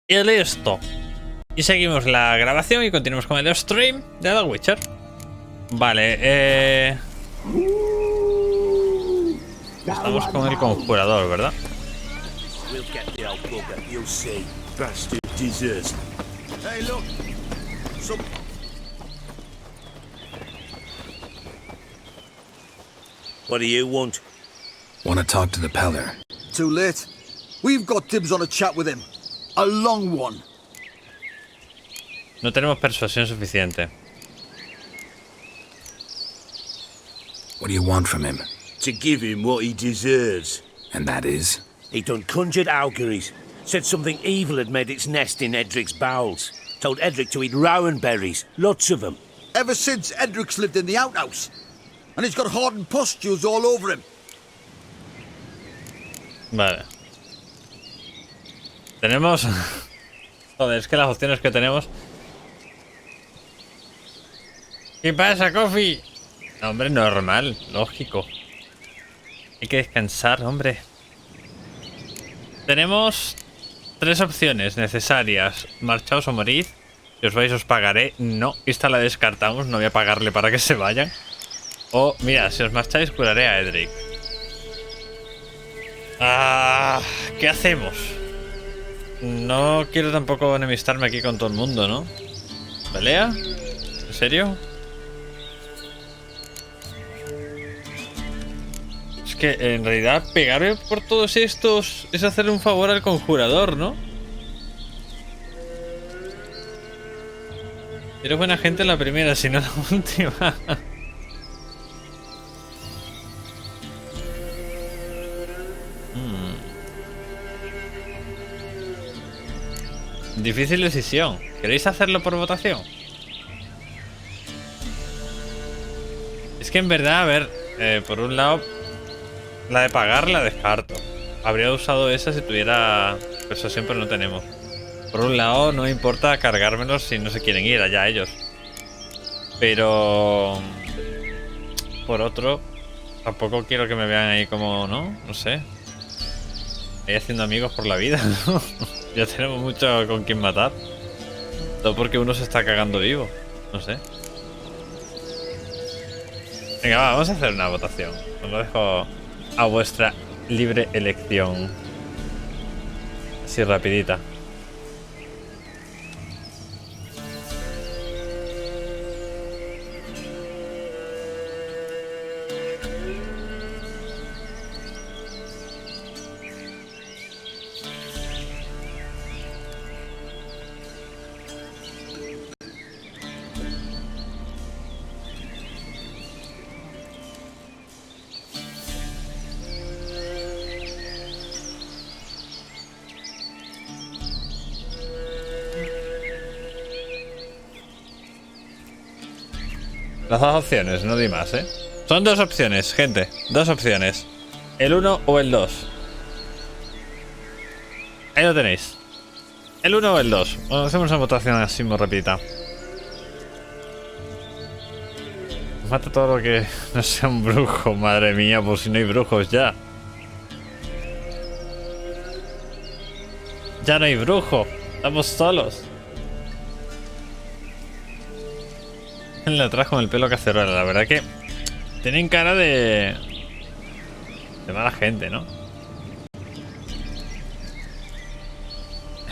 Y listo. Y seguimos la grabación y continuamos con el stream de The Witcher. Vale, estamos con el conjurador, ¿verdad? What do you want? Want to talk to the Peller. Too late. We've got dibs on a chat with him. A long one. No tenemos persuasión suficiente. What do you want from him? To give him what he deserves. And that is? He done conjured auguries. Said something evil had made its nest in Edric's bowels. Told Edric to eat rowan berries. Lots of them. Ever since Edric's lived in the outhouse. And he's got hardened pustules all over him. Vale. Tenemos... Joder, es que las opciones que tenemos... ¿Qué pasa, Coffee? No, hombre, normal, lógico. Hay que descansar, hombre. Tenemos 3 opciones necesarias. Marchaos o morid. Si os vais os pagaré. No, esta la descartamos. No voy a pagarle para que se vayan. O, mira, si os marcháis curaré a Edric. ¿Qué hacemos? No quiero tampoco enemistarme aquí con todo el mundo, ¿no? ¿Pelea? ¿En serio? Es que en realidad pegarme por todos estos es hacerle un favor al conjurador, ¿no? Eres buena gente en la primera, si no la última. Difícil decisión. ¿Queréis hacerlo por votación? Es que en verdad, a ver, por un lado, la de pagar la descarto. Habría usado esa si tuviera persuasión, pero no tenemos. Por un lado, no me importa cargármelos si no se quieren ir, allá ellos. Pero... por otro, tampoco quiero que me vean ahí como, ¿no? No sé. Ahí haciendo amigos por la vida, ¿no? Ya tenemos mucho con quien matar. Todo porque uno se está cagando vivo. No sé. Venga, vamos a hacer una votación. Os lo dejo a vuestra libre elección. Así rapidita. Las 2 opciones, no di más, ¿eh? Son 2 opciones, gente. 2 opciones. El 1 o el 2. Ahí lo tenéis. El 1 o el 2. Bueno, hacemos una votación así muy rapidita. Mata todo lo que no sea un brujo, madre mía, por si no hay brujos ya. Ya no hay brujo. Estamos solos. La atrás con el pelo cacerola, la verdad que tienen cara de mala gente, ¿no?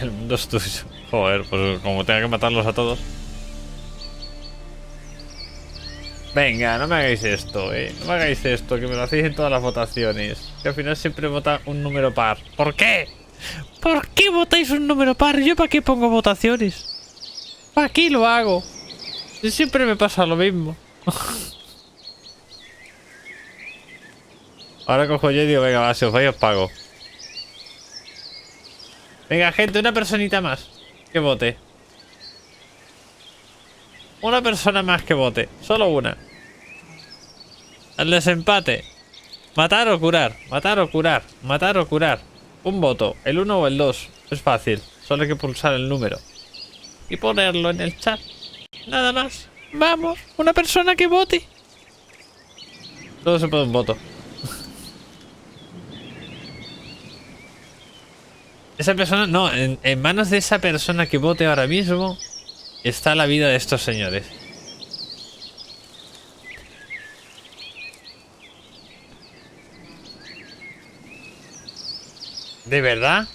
El mundo es tuyo. Joder, pues como tenga que matarlos a todos. Venga, no me hagáis esto, no me hagáis esto, que me lo hacéis en todas las votaciones. Que al final siempre vota un número par. ¿Por qué? ¿Por qué votáis un número par? ¿Yo para qué pongo votaciones? ¿Para qué lo hago? Siempre me pasa lo mismo. Ahora cojo yo y digo, venga, va, si os vais os pago. Venga, gente, una personita más que vote. Una persona más que vote. Solo una. Al desempate. Matar o curar. Matar o curar. Matar o curar. Un voto. El 1 o el 2. Es fácil. Solo hay que pulsar el número. Y ponerlo en el chat. Nada más. Vamos, una persona que vote. Todo se puede un voto. Esa persona, no, en manos de esa persona que vote ahora mismo está la vida de estos señores. ¿De verdad?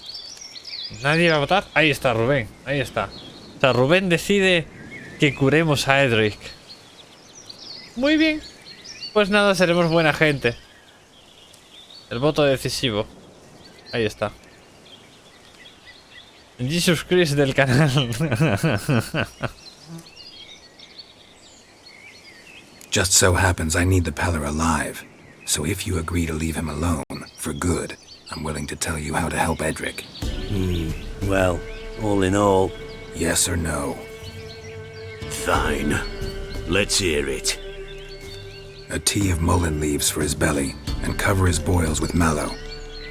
¿Nadie va a votar? Ahí está Rubén, ahí está. O sea, Rubén decide que curemos a Edric. Muy bien. Pues nada, seremos buena gente. El voto decisivo. Ahí está. Jesus Christ del canal. Just so happens I need the Peller alive. So if you agree to leave him alone, for good, I'm willing to tell you how to help Edric. Well, all in all... Yes or no? Fine. Let's hear it. A tea of mullein leaves for his belly, and cover his boils with mallow.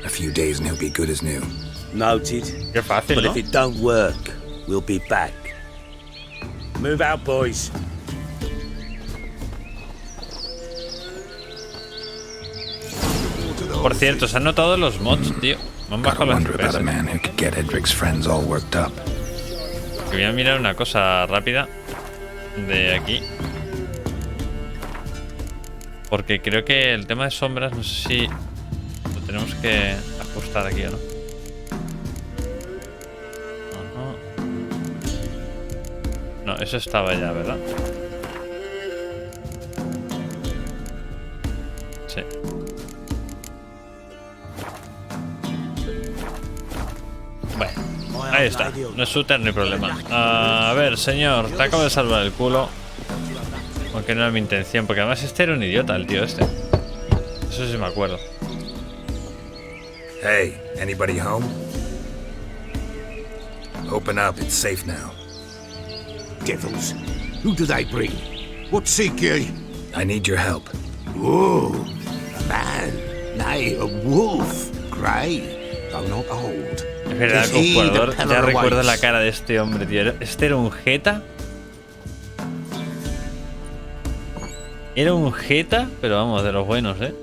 A few days and he'll be good as new. Noted. Qué fácil, But ¿no? if it don't work, we'll be back. Move out, boys. Por cierto, ¿se han notado los mods, tío? Me han Gotta bajado las wonder about a FPS. man who could get Edric's friends all worked up. Que voy a mirar una cosa rápida de aquí. Porque creo que el tema de sombras, no sé si lo tenemos que ajustar aquí o no. Ajá. No, eso estaba ya, ¿verdad? Sí. Bueno, ahí está. No es shooter ni problema. A ver, señor, te acabo de salvar el culo. Aunque no era mi intención, porque además este era un idiota, el tío este. Eso sí me acuerdo. Hey, anybody home? Open up, it's safe now. Devils, who do they bring? What seek ye? I need your help. Oh, a man, nay, a wolf, grey, though not old. Es verdad, Is he the jugador, ya Peller recuerdo awaits? la cara de este hombre, tío. Este era un jeta. Era un jeta, pero vamos, de los buenos, ¿eh?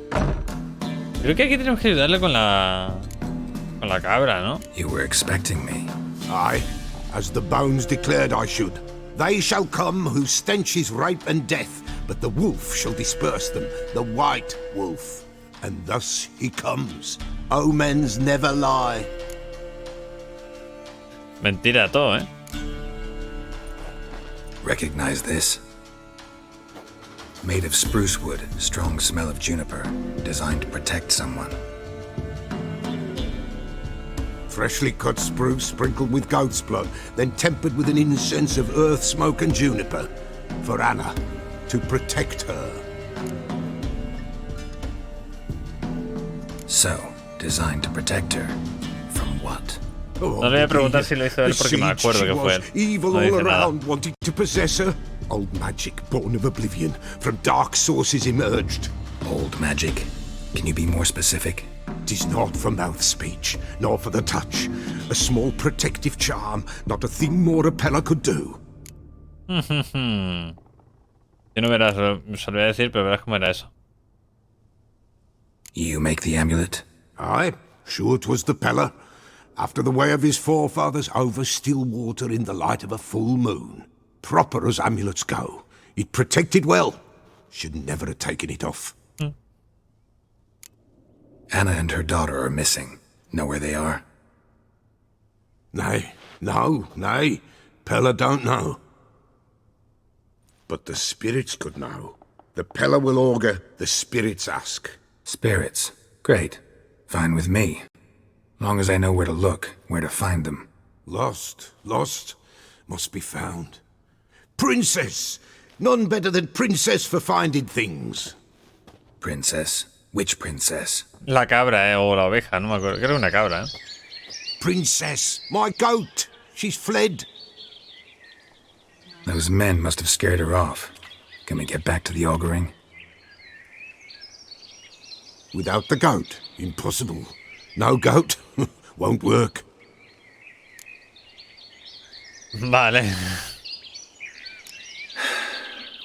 Creo que aquí tenemos que ayudarle con la cabra, ¿no? You were expecting me. Aye, as the bones declared I should. They shall come whose stench is rape and death, but the wolf shall disperse them, the white wolf. And thus he comes. Omens never lie. Mentira todo, ¿eh? Recognize this? Made of spruce wood, strong smell of juniper, designed to protect someone. Freshly cut spruce sprinkled with goat's blood, then tempered with an incense of earth, smoke and juniper. For Anna, to protect her. So, designed to protect her. From what? Oh, No le voy a preguntar si lo hizo él the porque me siege acuerdo she que fue was, él. Evil No all dice nada. around, wanting to possess her. Old magic born of oblivion, from dark sources emerged. Old magic? Can you be more specific? 'Tis not for mouth speech, nor for the touch. A small protective charm, not a thing more a Peller could do. Yo no verás, se lo voy a decir, pero verás cómo era eso. You make the amulet? Aye, sure 'twas the Peller. After the way of his forefathers, over still water in the light of a full moon. Proper as amulets go. It protected well. Should never have taken it off. Anna and her daughter are missing. Know where they are? Nay, nay. Peller don't know. But the spirits could know. The Peller will augur, the spirits ask. Spirits. Great. Fine with me. Long as I know where to look, where to find them. Lost, must be found. Princess! None better than Princess for finding things. Princess? Which princess? La cabra, o la oveja, no me acuerdo. Creo que una cabra, ¿eh? Princess, my goat! She's fled. Those men must have scared her off. Can we get back to the auguring? Without the goat, impossible. No goat, won't work. Vale.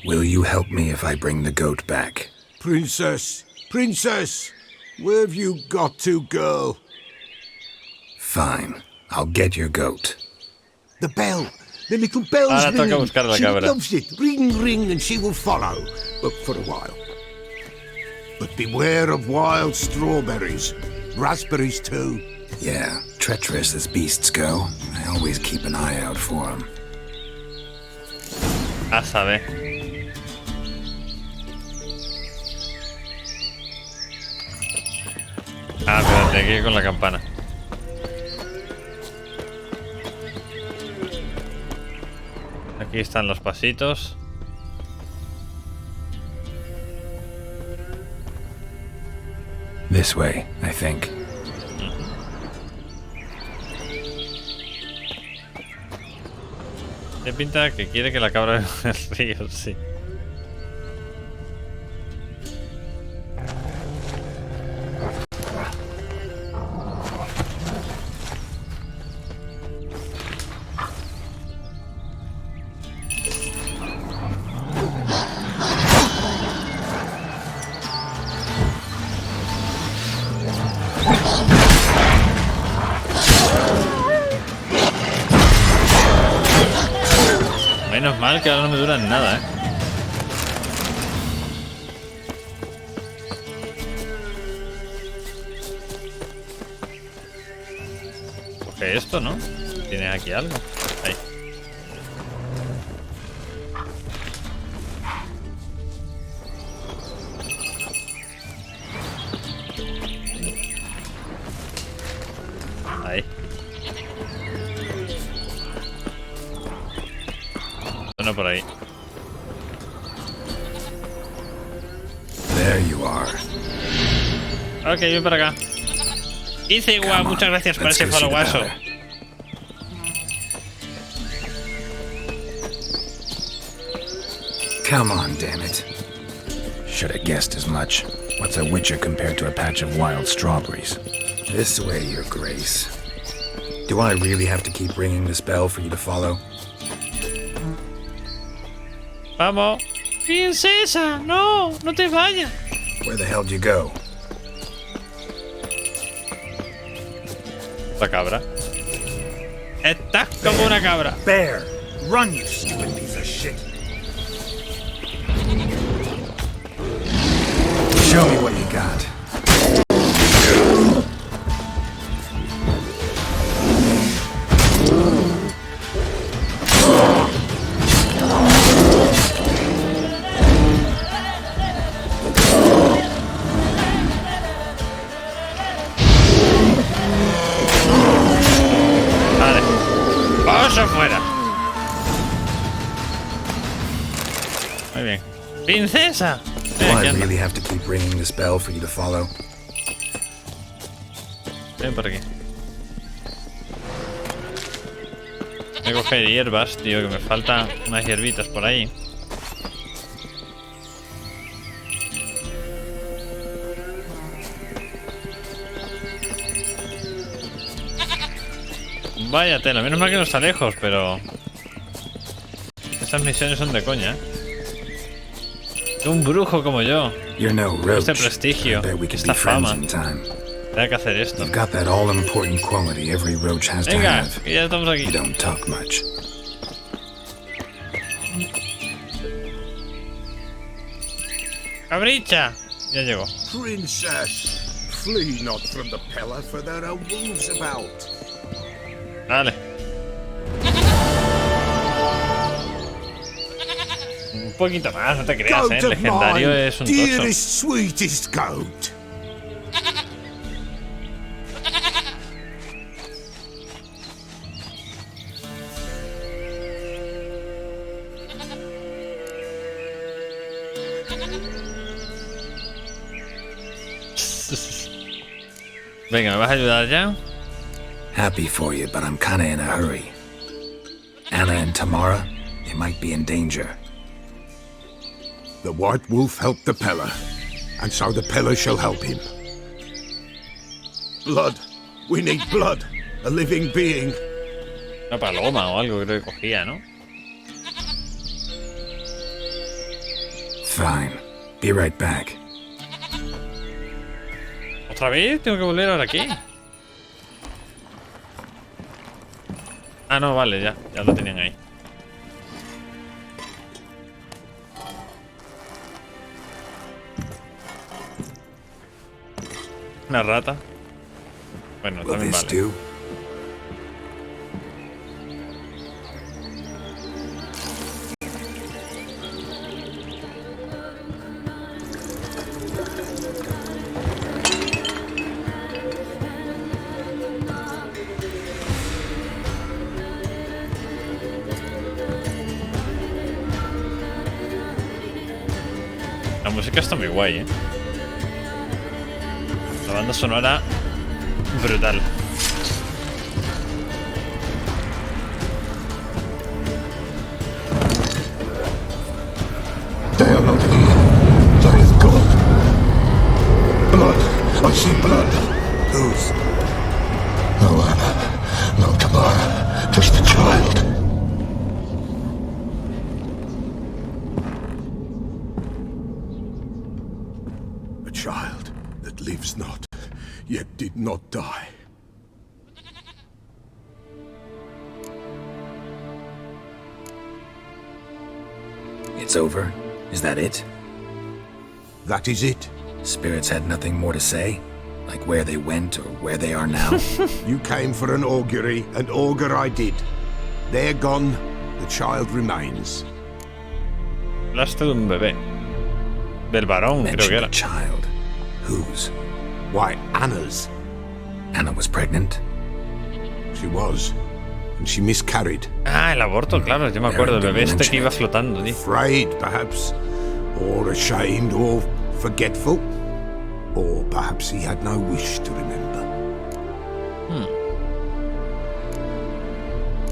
Will you help me if I bring the goat back? Princess, where have you got to, girl? Fine. I'll get your goat. The bell. The little bell's Ahora toca ringing. buscar a la She cabra. loves it. Ring, ring, and she will follow. But for a while. But beware of wild strawberries. Raspberries, too. Yeah, treacherous as beasts go. I always keep an eye out for them. A saber. Ah, espérate, hay que ir con la campana. Aquí están los pasitos. This way, I think. Tiene pinta que quiere que la cabra vea el río, sí. Menos mal que ahora no me duran nada, ¿eh? Coge esto, ¿no? Tiene aquí algo. Ahí. Ahí. No por ahí. There you are. Ok, ven para acá. Hice igual, muchas gracias por ese followazo. Come on, damn it. Should have guessed as much. What's a witcher compared to a patch of wild strawberries? This way, your grace. Do I really have to keep ringing this bell for you to follow? Vamos. Princesa, no, no te vayas. Where the hell did you go? La cabra. Estás como una cabra. Bear, run, you stupid piece of shit. Show me what you got. Vale. Vamos afuera. Muy bien. Princesa. Do Ven, I aquí anda. really have to keep ringing this bell for you to follow? Ven por aquí. Voy a coger hierbas, tío, que me faltan unas hierbitas por ahí. Vaya tela, menos mal que no está lejos, pero... Estas misiones son de coña, ¿eh? Un brujo como yo. You're no roach. Este prestigio, I bet we could esta be friends fama. in time. Hay que hacer esto. You've got that all-important quality every roach has to Venga, have. que ya estamos aquí. You don't talk much. ¡Cabricha! Ya llegó. Princess, flee not from the pillar, for there are wolves about. Vale. Un poquito más, no te creas, Goat ¿eh? El of legendario mine, es un tocho. dearest, sweetest goat. Venga, ¿me vas a ayudar ya? Happy for you, but I'm kinda in a hurry. Anna and Tamara, they might be in danger. The white wolf helped the Peller, and so the Peller shall help him. Blood. We need blood. A living being. Una paloma o algo creo que cogía, ¿no? Fine. Be right back. ¿Otra vez? ¿Tengo que volver ahora aquí? Ah, no, vale, ya lo tenían ahí. Una rata. Bueno, Will también this vale. do? La música está muy guay, La banda sonora brutal. They are not here. There is God. Blood. I see blood. Whose? No Anna. No Tamara. Just the child. A child that lives not, yet did not die. It's over? Is that it? That is it. Spirits had nothing more to say? Like where they went or where they are now? You came for an augury, and augur I did. They're gone. The child remains. Hablaste de un bebé. Del varón, creo que Mentioned era. a child. Whose? Why, Anna's. Anna was pregnant? She was. And she miscarried. Ah, el aborto, claro, yo me acuerdo. El bebé este que iba flotando, tío. Afraid, perhaps. Or ashamed, or forgetful. Or perhaps he had no wish to remember.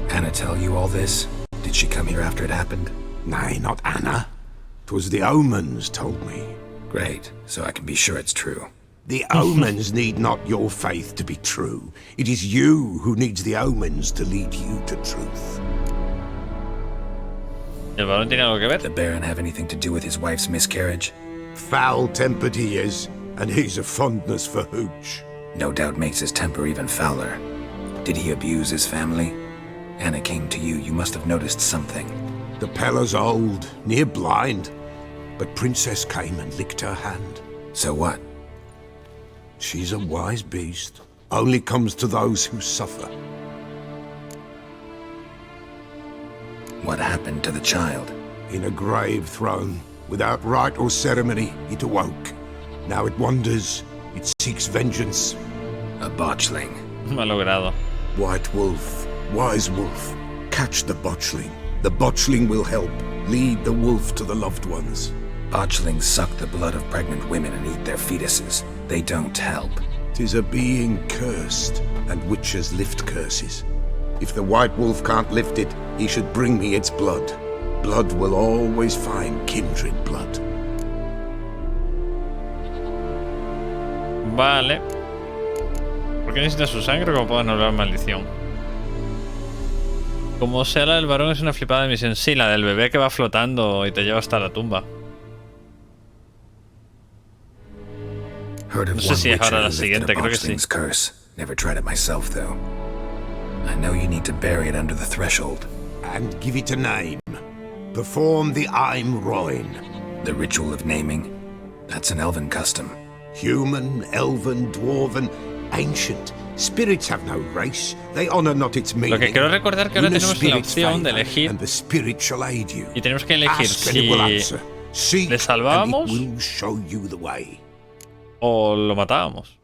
Anna tell you all this? Did she come here after it happened? Nay, not Anna. 'Twas the omens told me. Great, so I can be sure it's true. The omens need not your faith to be true. It is you who needs the omens to lead you to truth. ¿El varón tiene algo que ver? Did the Baron have anything to do with his wife's miscarriage? Foul-tempered he is, and he's a fondness for hooch. No doubt makes his temper even fouler. Did he abuse his family? Anna came to you, you must have noticed something. The Pella's old, near blind, but Princess came and licked her hand. So what? She's a wise beast, only comes to those who suffer. What happened to the child? In a grave thrown, without rite or ceremony, it awoke. Now it wanders, it seeks vengeance. A botchling. Malogrado. White wolf, wise wolf, catch the botchling. The botchling will help, lead the wolf to the loved ones. Botchlings suck the blood of pregnant women and eat their fetuses. They don't help. 'Tis a being cursed, and witches lift curses. If the white wolf can't lift it, he should bring me its blood. Blood will always find kindred blood. Vale. ¿Por qué necesitas su sangre? ¿Cómo puedo anular maldición? Como sea la del varón es una flipada de misión. Sí, la del bebé que va flotando y te lleva hasta la tumba. Heard of No sé one si es ahora witcher la who lifted siguiente, a creo que sí. botchling's curse. Never tried it myself, though. I know you need to bury it under the threshold. And give it a name. Perform the Aim Roin. The ritual of naming. That's an elven custom. Human, elven, dwarven, ancient. Spirits have no race. They honor not its meaning. Lo que quiero recordar que ahora Win a tenemos la spirit's opción de favor, elegir and the spirit shall aid you. y tenemos que elegir Ask and it will si answer. Seek le salvábamos and it will show you the way. o lo matábamos.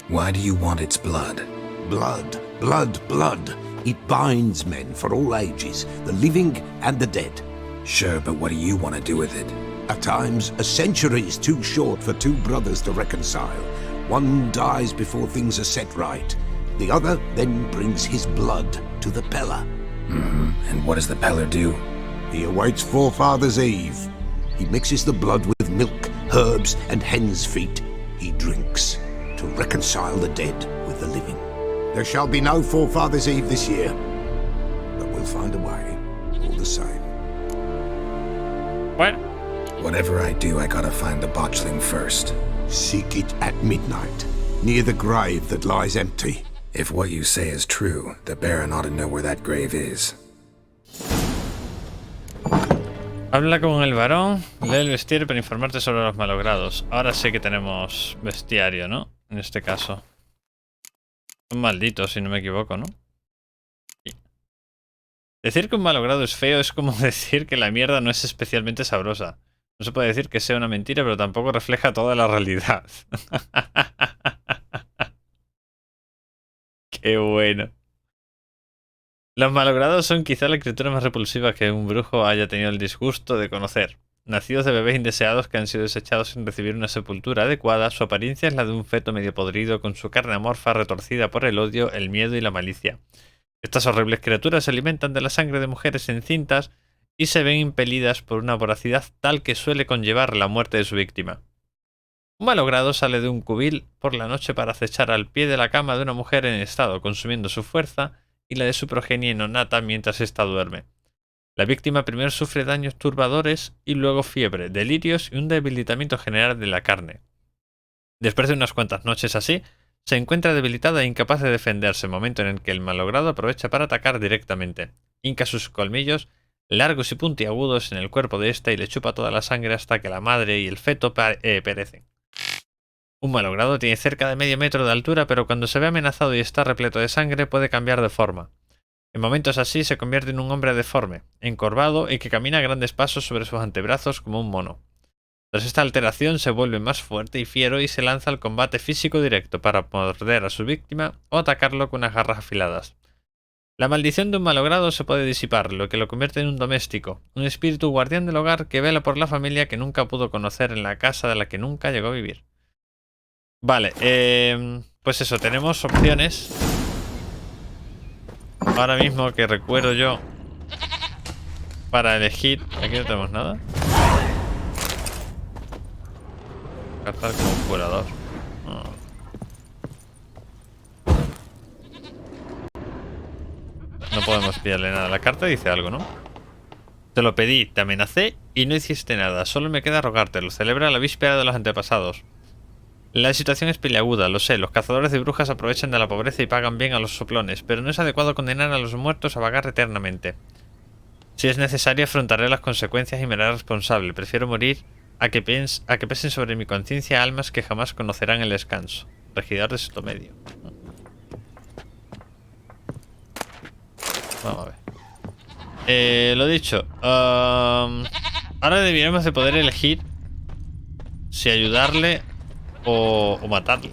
Why do you want its blood? Blood, blood, blood. It binds men for all ages, the living and the dead. Sure, but what do you want to do with it? At times, a century is too short for two brothers to reconcile. One dies before things are set right. The other then brings his blood to the Pella. And what does the Peller do? He awaits Forefather's Eve. He mixes the blood with milk, herbs, and hen's feet. He drinks to reconcile the dead with the living. There shall be no Forefather's Eve this year, but we'll find a way, all the same. Bueno, Whatever I do, I gotta find the botchling first. Seek it at midnight, near the grave that lies empty. If what you say is true, the Baron ought to know where that grave is. Habla con el varón, lee el bestiario para informarte sobre los malogrados. Ahora sí que tenemos bestiario, ¿no? En este caso. Son malditos, si no me equivoco, ¿no? Sí. Decir que un malogrado es feo es como decir que la mierda no es especialmente sabrosa. No se puede decir que sea una mentira, pero tampoco refleja toda la realidad. Qué bueno. Los malogrados son quizá la criatura más repulsiva que un brujo haya tenido el disgusto de conocer. Nacidos de bebés indeseados que han sido desechados sin recibir una sepultura adecuada, su apariencia es la de un feto medio podrido con su carne amorfa retorcida por el odio, el miedo y la malicia. Estas horribles criaturas se alimentan de la sangre de mujeres encintas y se ven impelidas por una voracidad tal que suele conllevar la muerte de su víctima. Un malogrado sale de un cubil por la noche para acechar al pie de la cama de una mujer en estado, consumiendo su fuerza y la de su progenie nonata mientras ésta duerme. La víctima primero sufre daños turbadores y luego fiebre, delirios y un debilitamiento general de la carne. Después de unas cuantas noches así, se encuentra debilitada e incapaz de defenderse, momento en el que el malogrado aprovecha para atacar directamente. Hinca sus colmillos largos y puntiagudos en el cuerpo de esta y le chupa toda la sangre hasta que la madre y el feto perecen. Un malogrado tiene cerca de medio metro de altura, pero cuando se ve amenazado y está repleto de sangre puede cambiar de forma. En momentos así se convierte en un hombre deforme, encorvado y que camina a grandes pasos sobre sus antebrazos como un mono. Tras esta alteración se vuelve más fuerte y fiero y se lanza al combate físico directo para morder a su víctima o atacarlo con unas garras afiladas. La maldición de un malogrado se puede disipar, lo que lo convierte en un doméstico, un espíritu guardián del hogar que vela por la familia que nunca pudo conocer en la casa de la que nunca llegó a vivir. Vale, pues eso, tenemos opciones. Ahora mismo que recuerdo yo para elegir. Aquí no tenemos nada. Cartar como un curador. No podemos pillarle nada. La carta dice algo, ¿no? Te lo pedí, te amenacé y no hiciste nada. Solo me queda rogártelo. Celebra la víspera de los antepasados. La situación es peliaguda, lo sé. Los cazadores de brujas aprovechan de la pobreza y pagan bien a los soplones, pero no es adecuado condenar a los muertos a vagar eternamente. Si es necesario, afrontaré las consecuencias y me haré responsable. Prefiero morir a que pesen sobre mi conciencia almas que jamás conocerán el descanso. Regidor de Sotomedio. Vamos a ver. Lo dicho. Ahora deberíamos de poder elegir si ayudarle o matarle.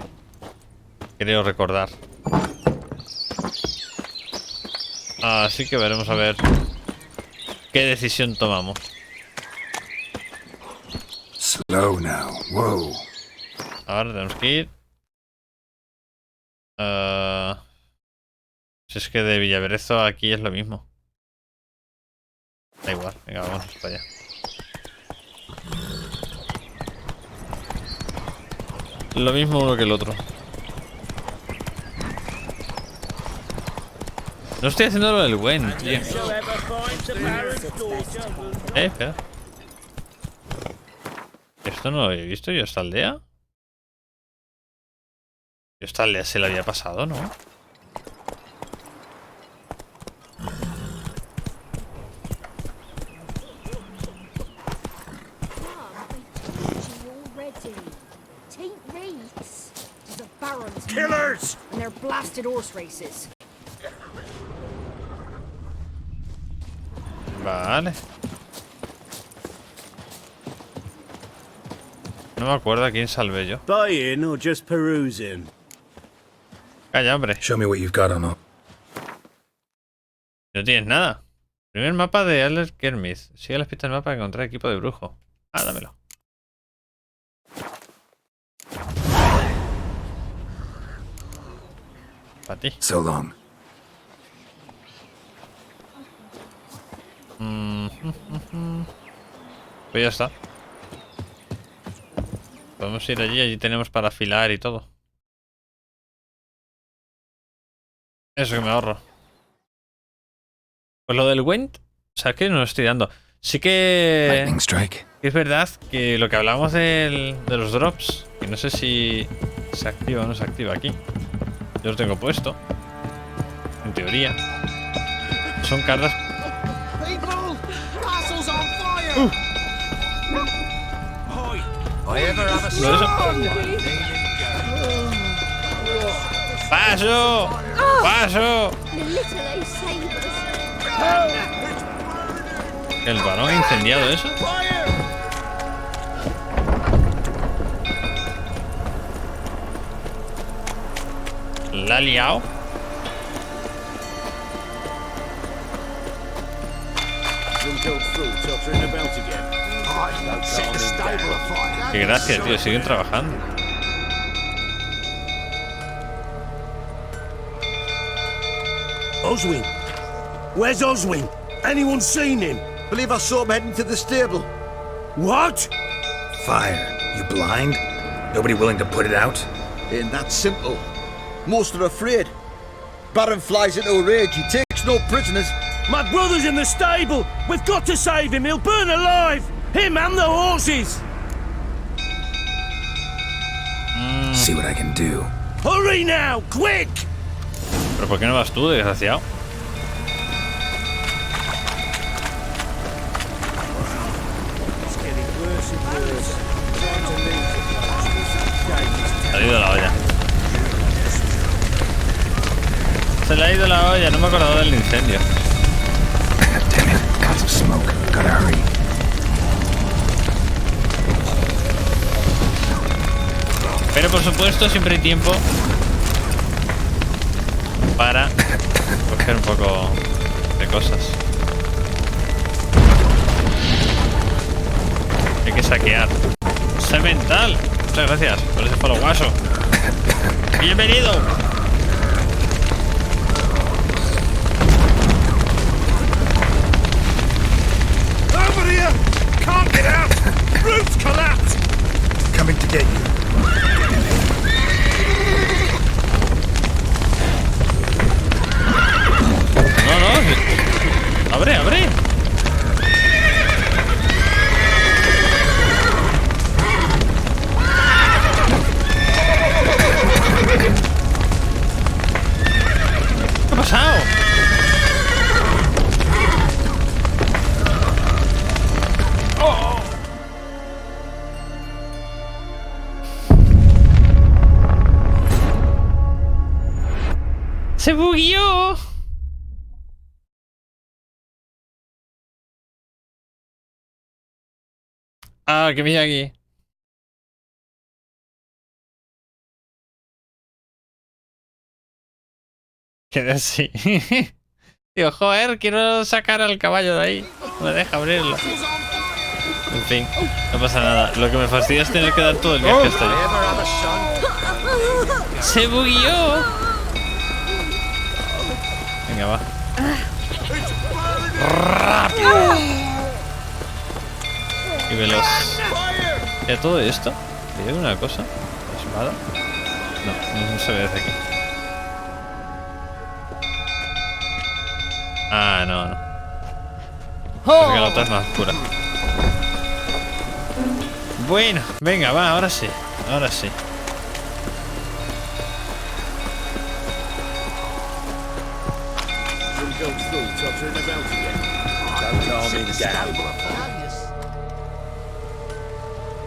Creo recordar. Así que veremos a ver qué decisión tomamos. Slow now. Whoa. Ahora tenemos que ir. Si es que de Villaverezo aquí es lo mismo. Da igual, venga, vamos para allá. Lo mismo uno que el otro. No estoy haciendo lo del buen, tío. Espera. ¿Esto no lo había visto yo, esta aldea? Yo esta aldea se la había pasado, ¿no? Killers! And their blasted horse races. Vale. No me acuerdo a quién salvé yo. Buying or just perusing? Calla, hombre. Show me what you've got on all. No tienes nada. Primer mapa de Albert Kermit. Sigue las pistas del mapa para encontrar equipo de brujo. Dámelo. Para ti. So long. Pues ya está. Podemos ir allí, allí tenemos para afilar y todo. Eso que me ahorro. Pues lo del Went, o sea que no lo estoy dando. Sí que Lightning strike. es verdad que lo que hablamos de los drops, que no sé si se activa o no se activa aquí. Yo lo tengo puesto. En teoría. Son cartas. ¿No eso? ¡Paso! ¡Paso! ¿El balón ha incendiado eso? ¿La ha liado? Qué gracia, tío, siguen trabajando. Oswin? Where's Oswin? Anyone seen him? Believe I saw him heading to the stable. What? Fire. You blind? Nobody willing to put it out? Ain't that simple. Most are afraid. Baron flies into a rage. He takes no prisoners. My brother's in the stable. We've got to save him. He'll burn alive. Him and the horses. See what I can do. Hurry now, quick! ¿Pero por qué no vas tú, desgraciado? Se le ha ido la olla. Se le ha ido la olla, no me he acordado del incendio. Damn it, lots of smoke. Gotta hurry. Pero por supuesto siempre hay tiempo para coger un poco de cosas. Hay que saquear. Semental. Muchas gracias por ese follow, guaso. Bienvenido. Over here! Can't get out! Roof's collapsed! Coming to get you. No, no. Abre, abre. ¿Qué ha pasado? Oh. Se bugueó. Ah, que me aquí. Quedé así. Digo, joder, quiero sacar al caballo de ahí. No me deja abrirlo. En fin, no pasa nada. Lo que me fastidia es tener que dar todo el viaje hasta ahí. ¡Se bugueó! Venga, va. ¡Rápido! Y veloz. ¿Y a todo esto? ¿Le doy una cosa? ¿La espada? No, no se ve desde aquí. Ah, no, no. Porque la otra es más oscura. Bueno, venga, va, ahora sí. Ahora sí.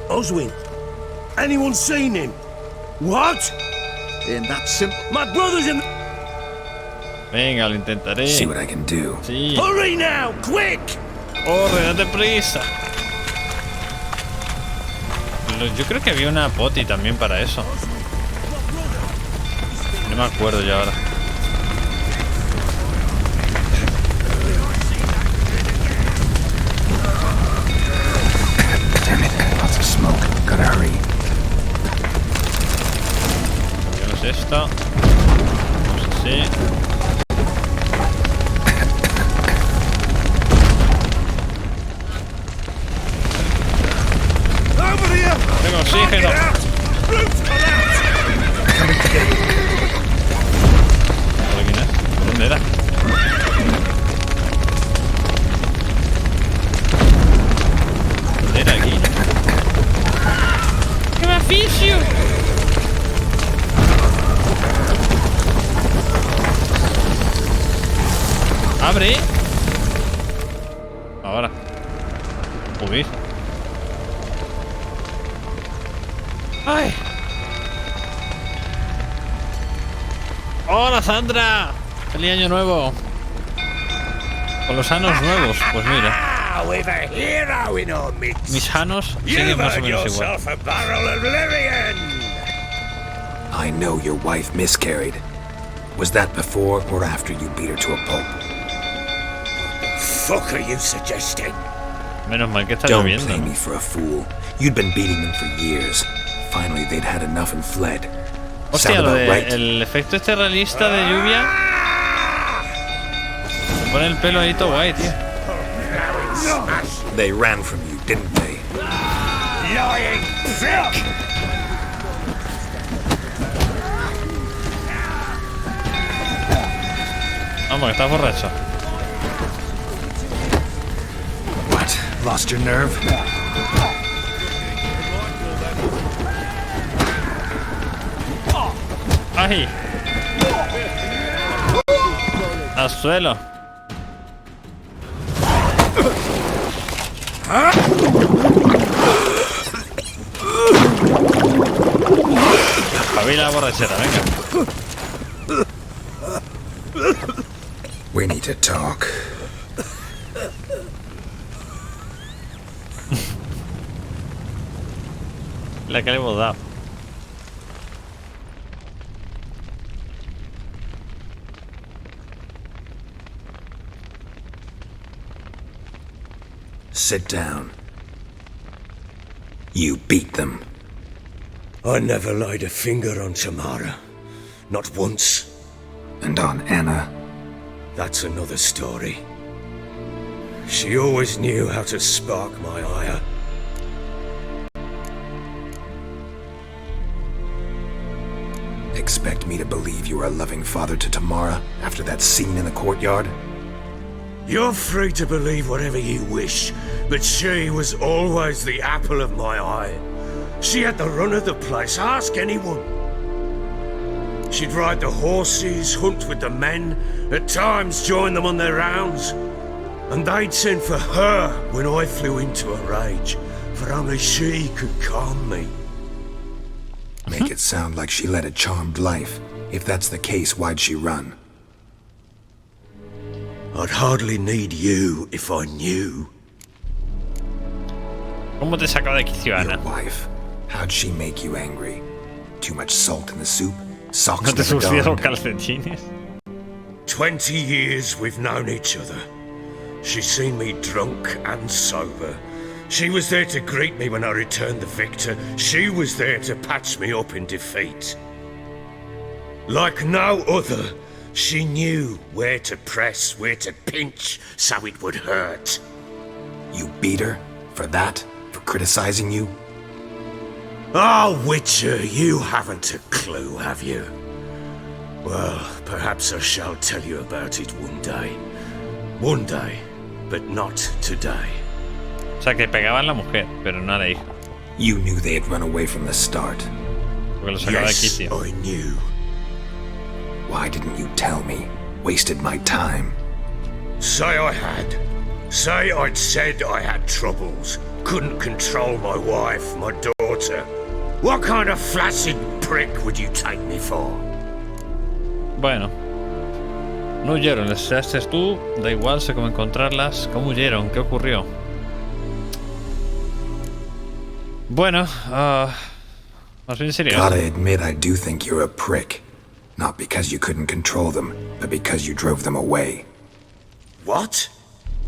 Oswin? Anyone seen him? What? Ain't that simple. My brother's in the... Venga, lo intentaré. See what I can do. Sí. Hurry now, quick! Corre, date prisa. Yo creo que había una poti también para eso. No me acuerdo ya ahora. Damn it, lots of smoke. Gotta hurry. Tenemos esto. Vamos así. Tengo oxígeno. ¿Quién es? ¿Dónde era? ¿Dónde era aquí? ¡Qué beneficio! ¡Abre! Ahora. Uy. ¡Ay! ¡Hola, Sandra! ¡Feliz año nuevo! Con los sanos nuevos, pues mira. We've a hero in our midst. Mis sanos siguen más o menos igual. Yourself a barrel of Lyrian. I know your wife miscarried. Was that before or after you beat her to a pulp? Fuck are you suggesting? Menos mal que está Don't lloviendo. play me for a fool. You'd been beating them for years. Finally, they'd had enough and fled. Hostia, Sound lo about de, right? el efecto este realista de lluvia. Me pone el pelo ahí todo guay, tío. They ran from you, didn't they? Lying prick! Vamos, que estás borracho. What? Lost your nerve? ¡Ay! Al suelo. Espabila la borrachera, venga. We need to talk. La que le hemos dado. Sit down. You beat them. I never laid a finger on Tamara. Not once. And on Anna. That's another story. She always knew how to spark my ire. Expect me to believe you are a loving father to Tamara after that scene in the courtyard? You're free to believe whatever you wish, but she was always the apple of my eye. She had the run of the place, ask anyone. She'd ride the horses, hunt with the men, at times join them on their rounds. And they'd send for her when I flew into a rage, for only she could calm me. Make it sound like she led a charmed life. If that's the case, why'd she run? I'd hardly need you if I knew. ¿Cómo te saca de quicio, Your Ana? wife. How'd she make you angry? Too much salt in the soup? Socks ¿No te never sucias los darned? calcetines? 20 years we've known each other. She's seen me drunk and sober. She was there to greet me when I returned the victor. She was there to patch me up in defeat. Like no other, she knew where to press, where to pinch, so it would hurt. You beat her? For that? For criticizing you? Oh, Witcher, you haven't a clue, have you? Well, perhaps I shall tell you about it one day. One day, but not today. O sea, que pegaban a la mujer, pero no a la hija. You knew they had run away from the start. Porque lo sacaba de Yes, quicio. I knew. Why didn't you tell me? Wasted my time. Say I had. Say I'd said I had troubles. Couldn't control my wife, my daughter. What kind of flaccid prick would you take me for? Bueno. No huyeron, les echaste tú. Da igual, sé cómo encontrarlas. ¿Cómo huyeron? ¿Qué ocurrió? Bueno, más bien sería. Gotta admit, I do think you're a prick. Not because you couldn't control them, but because you drove them away. What?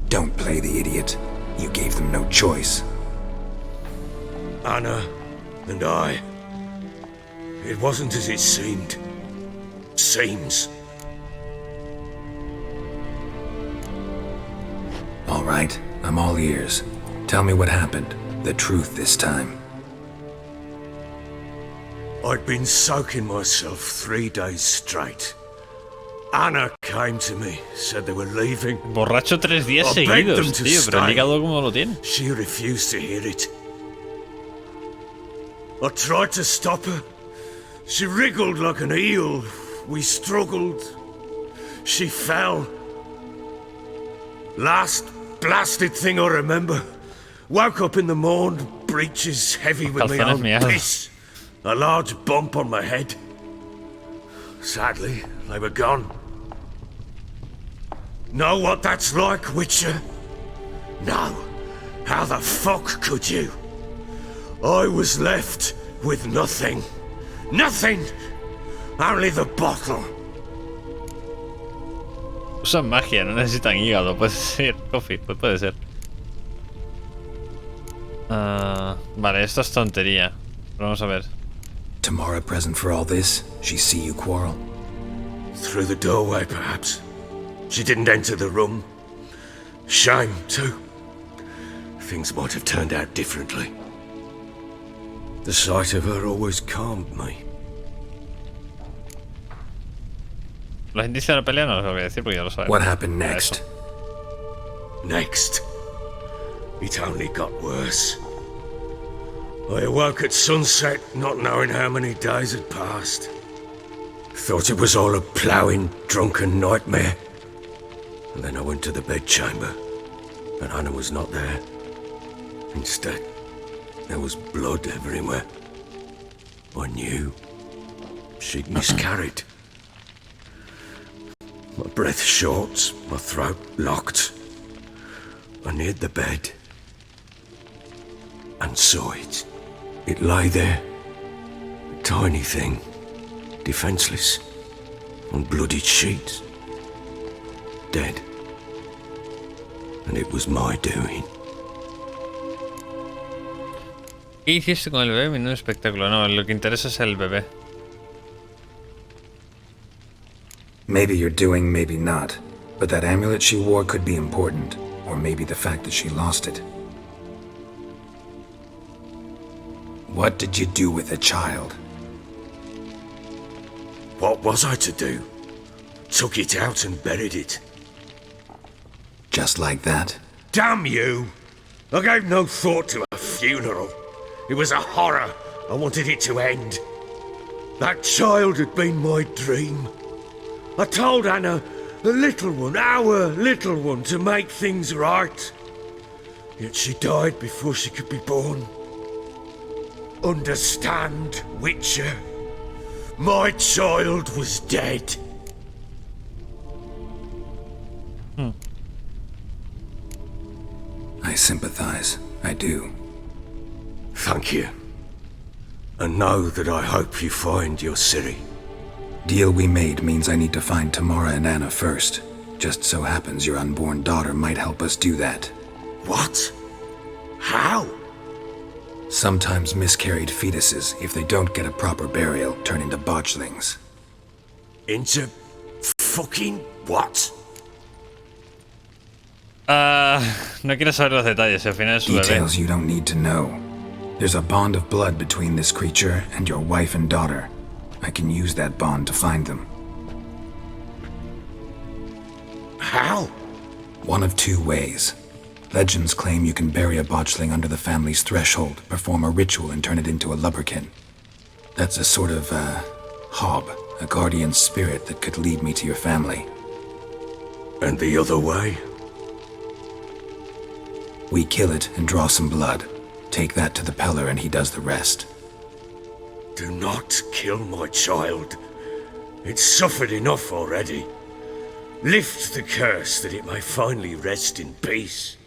Don't play the idiot. You gave them no choice. Anna and I. It wasn't as it seemed. Seems. All right, I'm all ears. Tell me what happened. The truth this time. I'd been soaking myself 3 days straight. Anna came to me, said they were leaving. Borracho 3 días I begged them seguidos, to tío. Pero el stay. hígado, ¿cómo lo tiene? She refused to hear it. I tried to stop her. She wriggled like an eel. We struggled. She fell. Last blasted thing I remember. Woke up in the morn, breeches heavy with my Calzones own miados. piss. A large bump on my head. Sadly, they were gone. Know what that's like, Witcher? No. How the fuck could you? I was left with nothing. Nothing! Only the bottle. Usan magia, no necesitan hígado. Puede ser, coffee, pues puede ser. Vale, esto es tontería. Pero vamos a ver. Tamara present for all this? She see you quarrel? Through the doorway, perhaps. She didn't enter the room. Shame, too. Things might have turned out differently. The sight of her always calmed me. Los indicios de la pelea no los voy a decir porque ya lo sabemos. What happened Para next? eso. Next, it only got worse. I awoke at sunset, not knowing how many days had passed. Thought it was all a ploughing, drunken nightmare. And then I went to the bedchamber, and Anna was not there. Instead, there was blood everywhere. I knew she'd miscarried. My breath short, my throat locked. I neared the bed and saw it. It lay there, a tiny thing, defenseless, on bloodied sheets, dead. And it was my doing. ¿Qué hiciste con el bebé? Menudo espectáculo. No, lo que interesa es el bebé. Maybe you're doing, maybe not. But that amulet she wore could be important. Or maybe the fact that she lost it. What did you do with the child? What was I to do? Took it out and buried it. Just like that? Damn you! I gave no thought to a funeral. It was a horror. I wanted it to end. That child had been my dream. I told Anna, the little one, our little one, to make things right. Yet she died before she could be born. Understand, Witcher? My child was dead. I sympathize. I do. Thank you. And know that I hope you find your Ciri. Deal we made means I need to find Tamara and Anna first. Just so happens your unborn daughter might help us do that. What? How? Sometimes miscarried fetuses, if they don't get a proper burial, turn into botchlings. Into fucking what? No quiero saber los detalles. Al final es su bebé. Details you don't need to know. There's a bond of blood between this creature and your wife and daughter. I can use that bond to find them. How? One of two ways. Legends claim you can bury a botchling under the family's threshold, perform a ritual and turn it into a lubberkin. That's a sort of, hob, a guardian spirit that could lead me to your family. And the other way? We kill it and draw some blood. Take that to the Peller and he does the rest. Do not kill my child. It's suffered enough already. Lift the curse that it may finally rest in peace.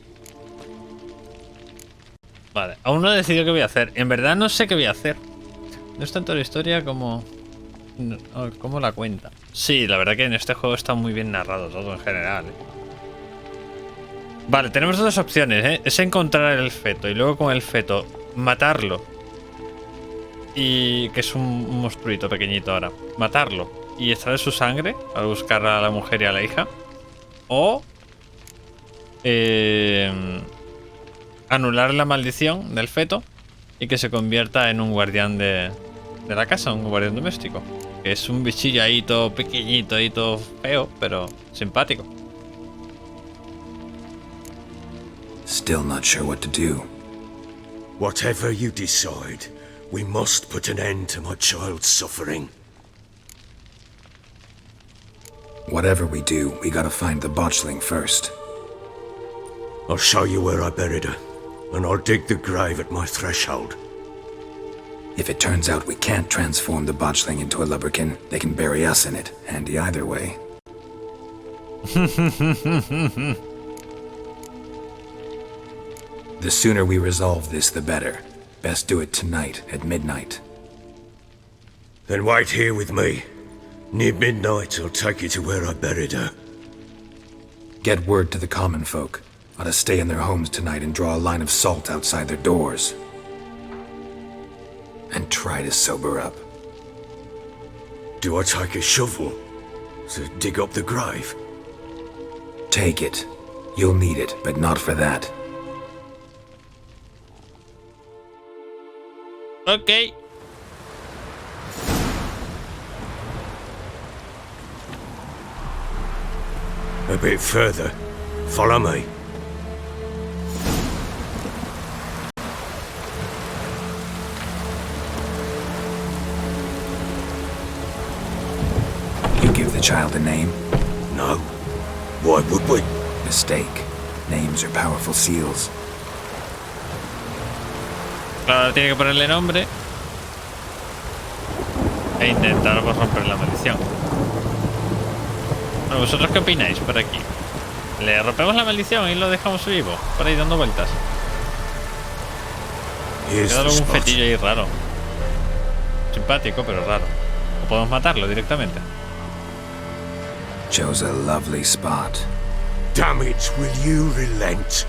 Vale, aún no he decidido qué voy a hacer. En verdad no sé qué voy a hacer. No es tanto la historia como... como la cuenta. Sí, la verdad que en este juego está muy bien narrado todo en general. Vale, tenemos dos opciones, ¿eh? Es encontrar el feto y luego con el feto matarlo. Y que es un monstruito pequeñito ahora. Matarlo y extraer su sangre para buscar a la mujer y a la hija. O... anular la maldición del feto y que se convierta en un guardián de la casa, un guardián doméstico. Que es un bichillo ahí todo pequeñito, ahí todo feo, pero simpático. Still not sure what to do. Whatever you decide, we must put an end to my child's suffering. Whatever we do, we gotta find the botchling first. I'll show you where I buried her, and I'll dig the grave at my threshold. If it turns out we can't transform the botchling into a lubberkin, they can bury us in it. Handy either way. The sooner we resolve this, the better. Best do it tonight at midnight. Then wait here with me. Near midnight, I'll take you to where I buried her. Get word to the common folk. Ought to stay in their homes tonight and draw a line of salt outside their doors. And try to sober up. Do I take a shovel to dig up the grave? Take it. You'll need it, but not for that. Ok. A bit further. Follow me. You give the child a name? No. Why would we? Mistake. Names are powerful seals. Ahora tiene que ponerle nombre e intentar romper la maldición. Bueno, ¿vosotros qué opináis por aquí? ¿Le rompemos la maldición y lo dejamos vivo? Por ahí dando vueltas. Queda algún fetillo ahí raro. Simpático, pero raro. O podemos matarlo directamente. Chose a lovely spot. Damn it, will you relent?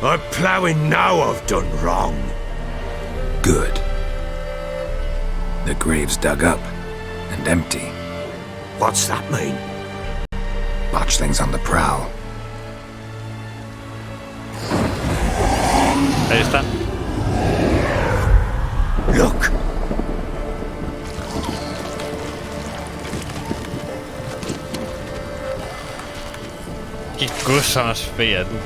I'm ploughing now I've done wrong. Good. The grave's dug up and empty. What's that mean? Botchling's on the prowl. Ahí está. Look! Qué cosa más fea, tú.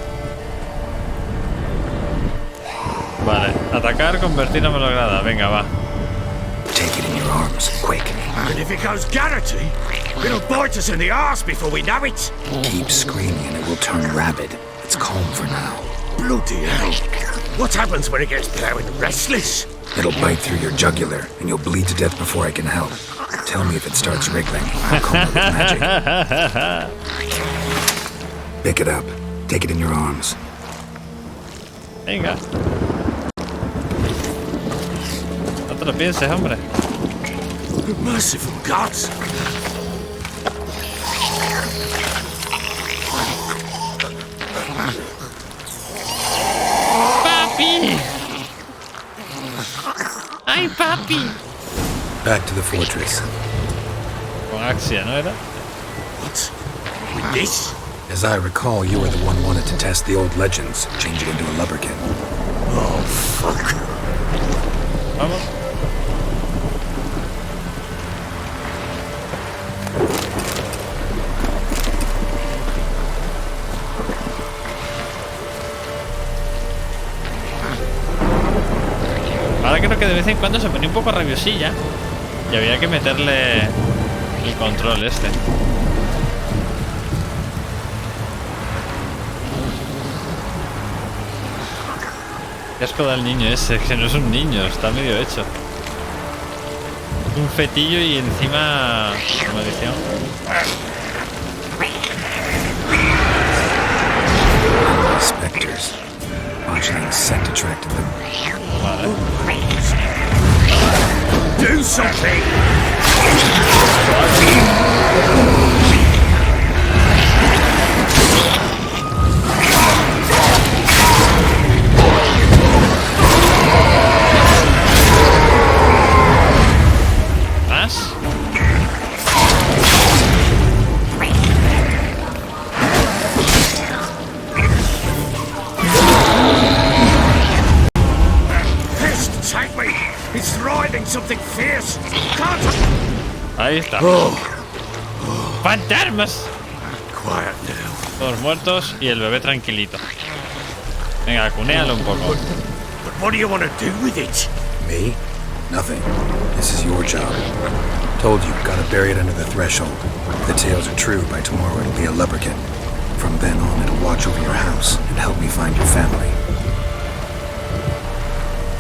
Vale, atacar, convertir a malograda. Venga, va. Take it in your arms, quick. And if it goes Garrity, it'll bite us in the arse before we know it. Keep screaming and it will turn rabid. It's calm for now. Bloody hell. What happens when it gets ploughing restless? It'll bite through your jugular and you'll bleed to death before I can help. Tell me if it starts wriggling. I'll calm it with magic. Pick it up. Take it in your arms. Venga. No te lo pienses, hombre. Merciful gods! ¡Papi! ¡Ay, papi! Back to the fortress. Con Axia, ¿no era? What? With this? As I recall, you were the one wanted to test the old legends, change it into a lubberkin. Oh, fuck. Vamos. Ahora creo que de vez en cuando se ponía un poco rabiosilla y había que meterle el control este. Qué asco da el niño ese, que no es un niño, está medio hecho. Un fetillo y encima maldición. Spectres. Botchling scent attracted them. Vale. Do something! ¿Más? Pest, take me! It's writhing something fierce! Can't Ahí está. ¡Fantasmas! Quiet now. Todos muertos y el bebé tranquilito. Venga, cunéalo un poco. But what do you want to do with it? Me? Nothing. This is your job. Told you, gotta bury it under the threshold. If the tales are true, by tomorrow it'll be a lubberkin. From then on, it'll watch over your house and help me find your family.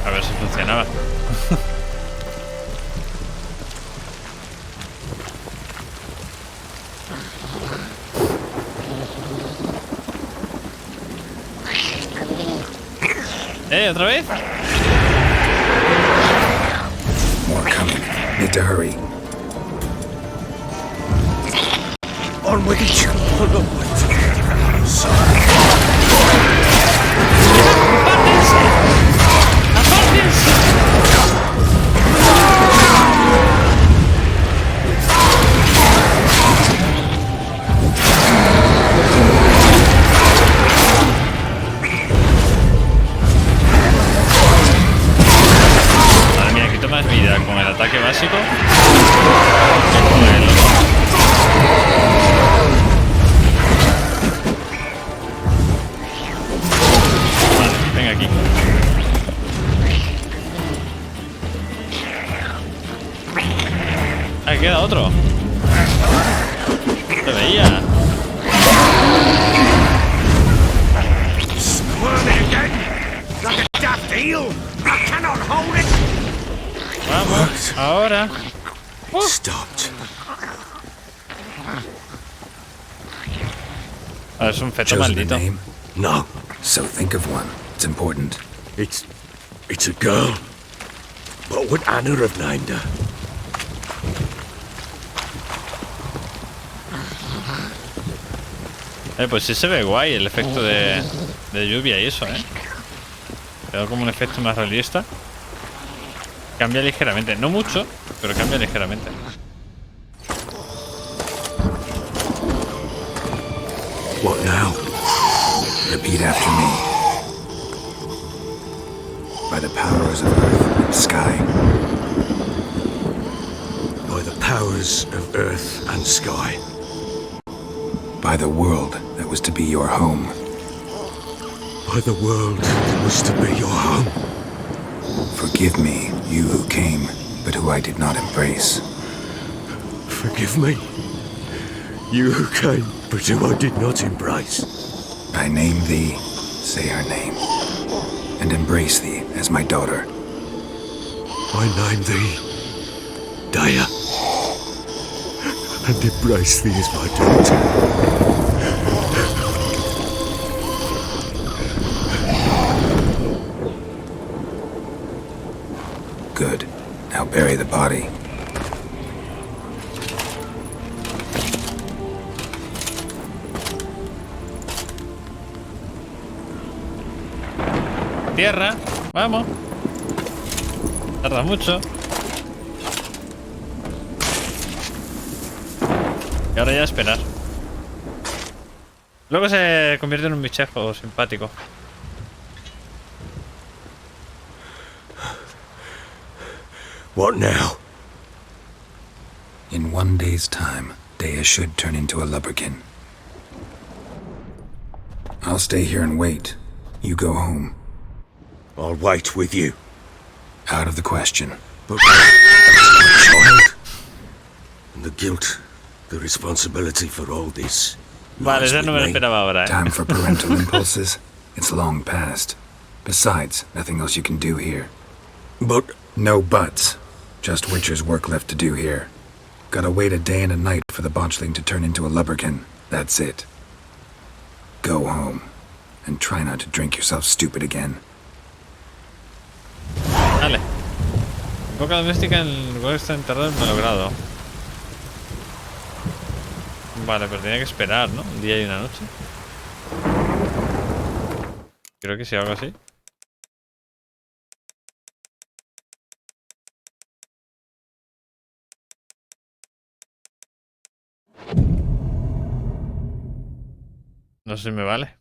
A ver si funcionaba. ¿Otra vez? More coming. Need to hurry. On with each other. Madre mía, quito más vida con el ataque básico que con el otro. Vale, venga aquí. Ah, queda otro. Te veía. Squirming again, like a daft eel. I cannot hold it. Vamos, ahora. Stopped. Ah, es un feto Chosen a maldito. name? No, So think of one. It's important. it's a girl. What would Anna have named her? Pues sí se ve guay el efecto de lluvia y eso, Queda como un efecto más realista. Cambia ligeramente, no mucho, pero cambia ligeramente. What now? Repeat after me. By the powers of earth and sky. By the powers of earth and sky. By the world that was to be your home. By the world that was to be your home. Forgive me, you who came, but who I did not embrace. Forgive me. You who came, but who I did not embrace. I name thee, say her name, and embrace thee as my daughter. I name thee Daya, and embrace thee as my daughter. Good. Now bury the body. Tierra, vamos. Tarda mucho. Y ahora ya esperar. Luego se convierte en un bichejo simpático. What now? In 1 day's time, Dea should turn into a lubberkin. I'll stay here and wait. You go home. I'll wait with you. Out of the question. But my child, and the guilt, the responsibility for all this. Vale, lies ya no me lo with me. esperaba ahora, Time for parental impulses? It's long past. Besides, nothing else you can do here. But No buts. Just Witcher's work left to do here. Gotta wait a day and a night for the botchling to turn into a lubberkin. That's it. Go home. And try not to drink yourself stupid again. Vale. Boca doméstica en el lugar está enterrado en malogrado. Vale, pero tenía que esperar, ¿no? Un día y una noche. Creo que sí, algo así. No sé si me vale.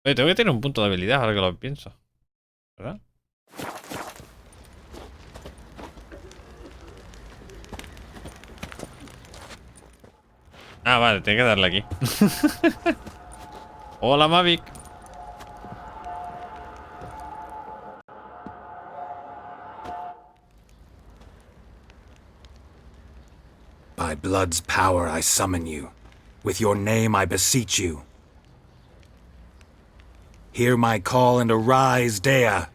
Oye, tengo que tener un punto de habilidad ahora que lo pienso. ¿Verdad? Ah, vale, tengo que darle aquí. Hola, Mavic. By blood's power I summon you. With your name I beseech you. Hear my call and arise, Dea.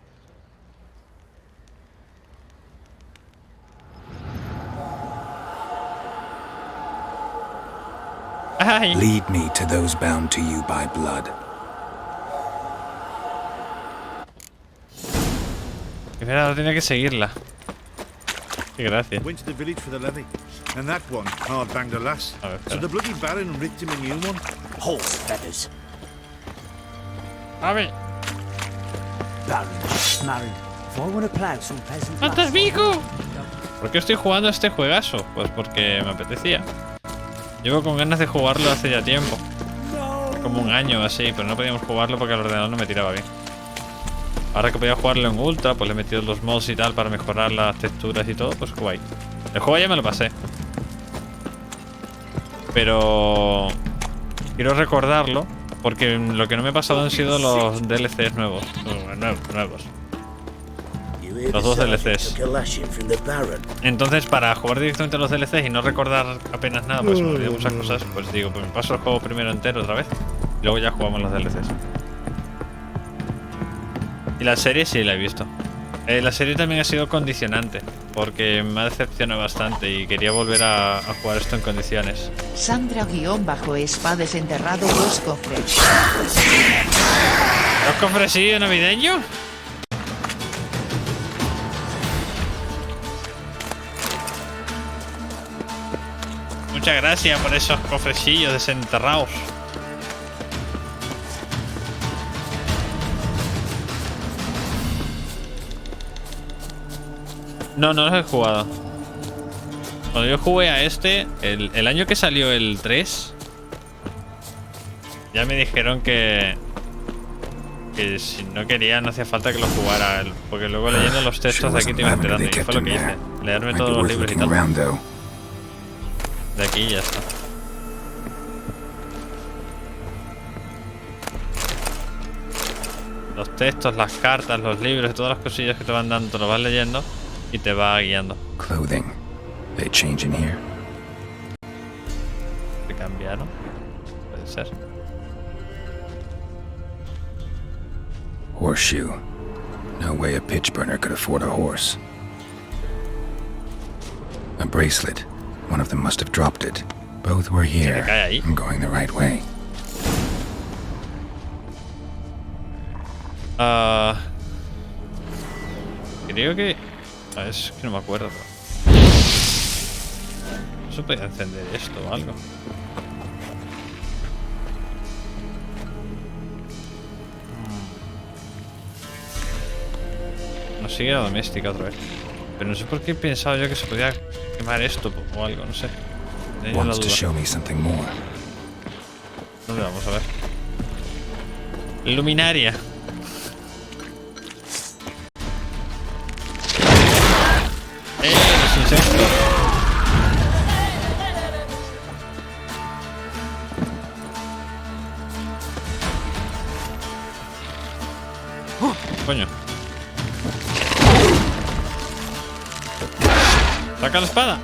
Ay. Lead me to those bound to you by blood. Espera, tiene que seguirla. Qué gracia. Went to the village for the levy, and that one hard banged a lass. A ver, So espera. the bloody baron ripped him a new one. Horse feathers. A ver. Baron, married. If I want to plough some peasant ¡Fantasmico! ¿Por qué estoy jugando a este juegazo? Pues porque me apetecía. Llevo con ganas de jugarlo hace ya tiempo. Como un año o así, pero no podíamos jugarlo porque el ordenador no me tiraba bien. Ahora que podía jugarlo en Ultra, pues le he metido los mods y tal para mejorar las texturas y todo, pues guay. El juego ya me lo pasé. Pero quiero recordarlo porque lo que no me he pasado han sido los DLCs nuevos. Nuevos. Los dos DLCs. Entonces, para jugar directamente a los DLCs y no recordar apenas nada, pues me olvidé muchas cosas, pues digo, pues me paso el juego primero entero otra vez y luego ya jugamos los DLCs. Y la serie sí la he visto. La serie también ha sido condicionante, porque me ha decepcionado bastante y quería volver a jugar esto en condiciones. Sandra-Spa desenterrado 2 cofres. ¿Los cofrecillos navideños? Muchas gracias por esos cofrecillos desenterrados. No los he jugado. Cuando yo jugué a este, el año que salió el 3, ya me dijeron que si no quería no hacía falta que lo jugara, porque luego leyendo los textos de aquí te iba enterando y fue lo que hice. Leerme todos los libros y tal. De aquí ya está. Los textos, las cartas, los libros y todas las cosillas que te van dando, te lo vas leyendo y te va guiando. Clothing. They change in here. ¿Se cambiaron? Puede ser. Horseshoe. No way a pitch burner could afford a horse. A bracelet. One of them must have dropped it. Both were here. I'm going the right way. Creo que... es que no me acuerdo. No se podía encender esto o algo. No sigue la doméstica otra vez. Pero no sé por qué he pensado yo que se podía quemar esto o algo, no sé. Tenía la Wants to duda. show me something more. ¿Dónde vamos a ver? Luminaria. Los insectos. Coño. ¡Saca la espada!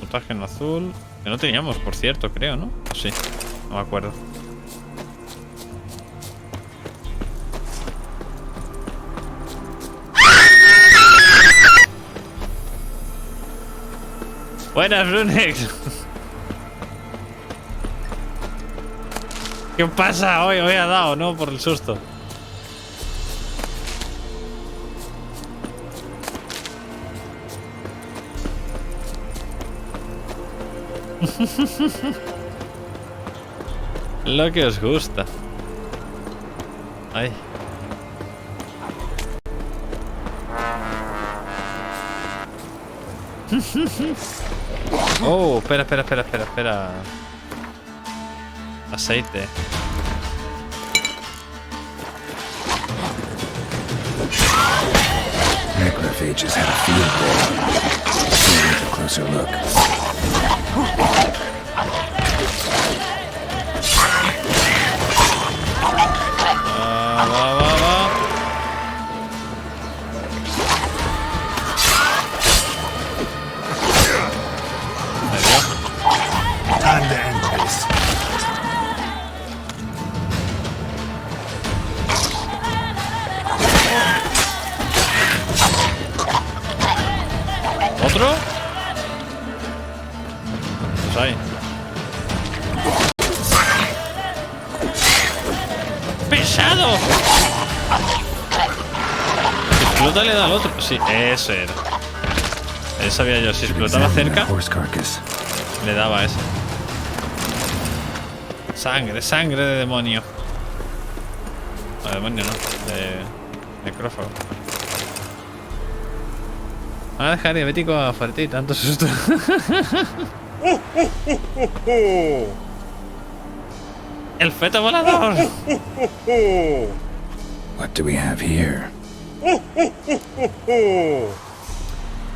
Montaje en azul. Que no teníamos, por cierto, creo, ¿no? Sí, no me acuerdo. Buenas, Brunex. ¿Qué pasa? Hoy ha dado, ¿no? Por el susto. Lo que os gusta. Ay. Oh, espera. Aceite. Necrophages had a field day. With a closer look. Va. ¡Pesado! Si explota le da al otro. Sí, ese era. Eso sabía yo. Si explotaba cerca, le daba a ese. Sangre, sangre de demonio. No, demonio no. De necrófago. Van a dejar diabético a Forety, tanto susto. ¡El feto volador! What do we have here?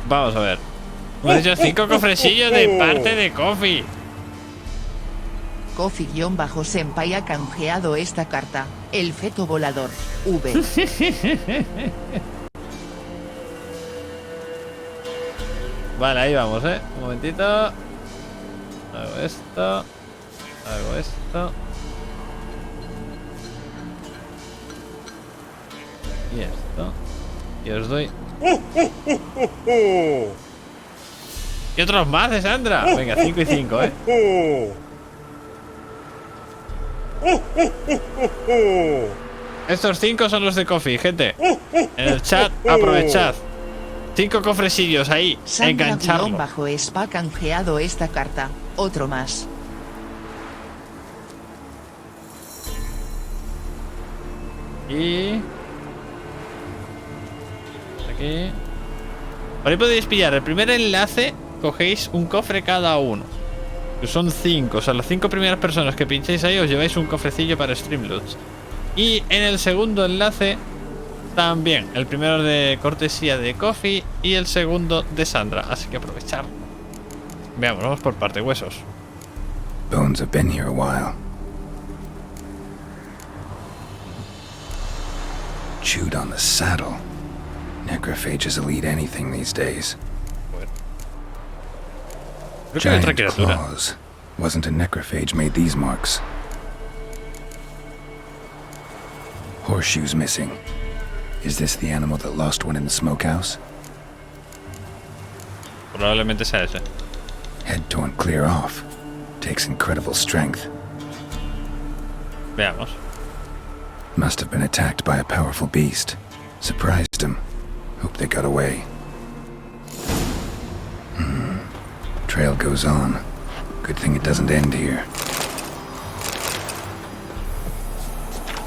Vamos a ver. Hemos hecho 5 cofrecillos de parte de Coffee. Coffee-Senpai ha canjeado esta carta. El feto volador. V. Vale, ahí vamos, Un momentito. Hago esto. Hago esto. Y esto. Y os doy. Y otros más de Sandra. Venga, 5 y 5, Estos 5 son los de Coffee, gente. En el chat, aprovechad. 5 cofrecillos ahí. Engancharlo. Sandra-Spa canjeado esta carta. Otro más. Y aquí. Por ahí podéis pillar el primer enlace. Cogéis un cofre cada uno. Que son 5. O sea, las 5 primeras personas que pinchéis ahí os lleváis un cofrecillo para Streamloots. Y en el segundo enlace también. El primero de cortesía de Coffee y el segundo de Sandra. Así que aprovechar. Veamos, vamos por parte, huesos. Bones have been here a while. Chewed on the saddle. Necrophages will eat anything these days. Creo que hay otra Giant criatura. claws. Wasn't a necrophage made these marks. Horseshoes missing. Is this the animal that lost one in the smokehouse? Probablemente sea ese. Head torn clear off. Takes incredible strength. Veamos. Must have been attacked by a powerful beast. Surprised him. Hope they got away. Trail goes on. Good thing it doesn't end here.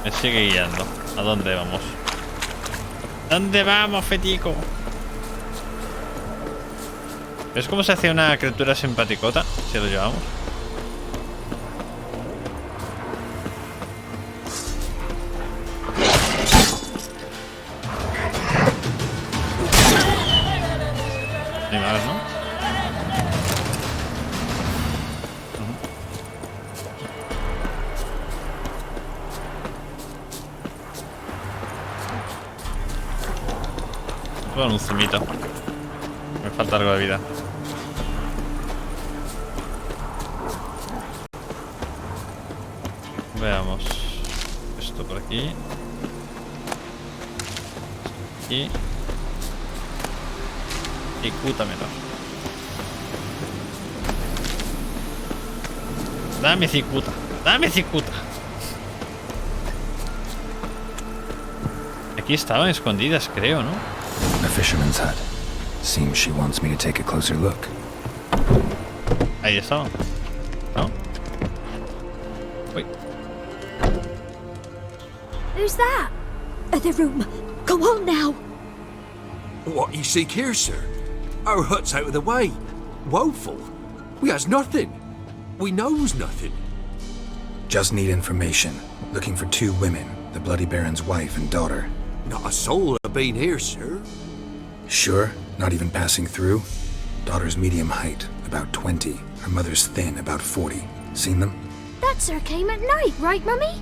Me sigue guiando. ¿A dónde vamos? ¿Dónde vamos, fetico? ¿Ves cómo se hace una criatura simpaticota? Si lo llevamos. Ni más, ¿no? Bueno, un zumito. Me falta algo de vida. Veamos. Esto por aquí. Aquí. Y Q también. Dame cicuta. Dame cicuta. Aquí estaban escondidas, creo, ¿no? A fisherman's hut. Seems she wants me to take a closer look. Ahí estaban. ¿No? Uy. Who's that? The room. Go on now. What you seek here, sir? Our hut's out of the way. Woeful. We has nothing. We knows nothing. Just need information. Looking for 2 women, the Bloody Baron's wife and daughter. Not a soul have been here, sir. Sure? Not even passing through? Daughter's medium height, about 20. Her mother's thin, about 40. Seen them? That sir came at night, right, Mummy?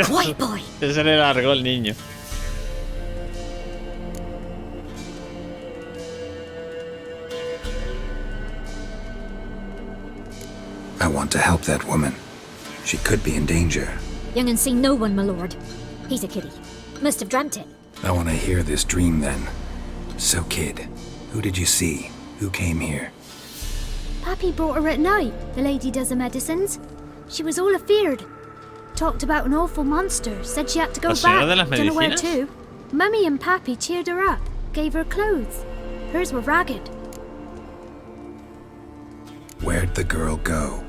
Quiet, boy. Ya se le largó el niño. I want to help that woman. She could be in danger. Young and seen no one, my lord. He's a kiddie. Must have dreamt it. I want to hear this dream then. So, kid, who did you see? Who came here? Pappy brought her at night, the lady does the medicines. She was all afeared. Talked about an awful monster, said she had to go ¿La señora de back, las don't know where medicinas? to. Mummy and Pappy cheered her up, gave her clothes. Hers were ragged. Where'd the girl go?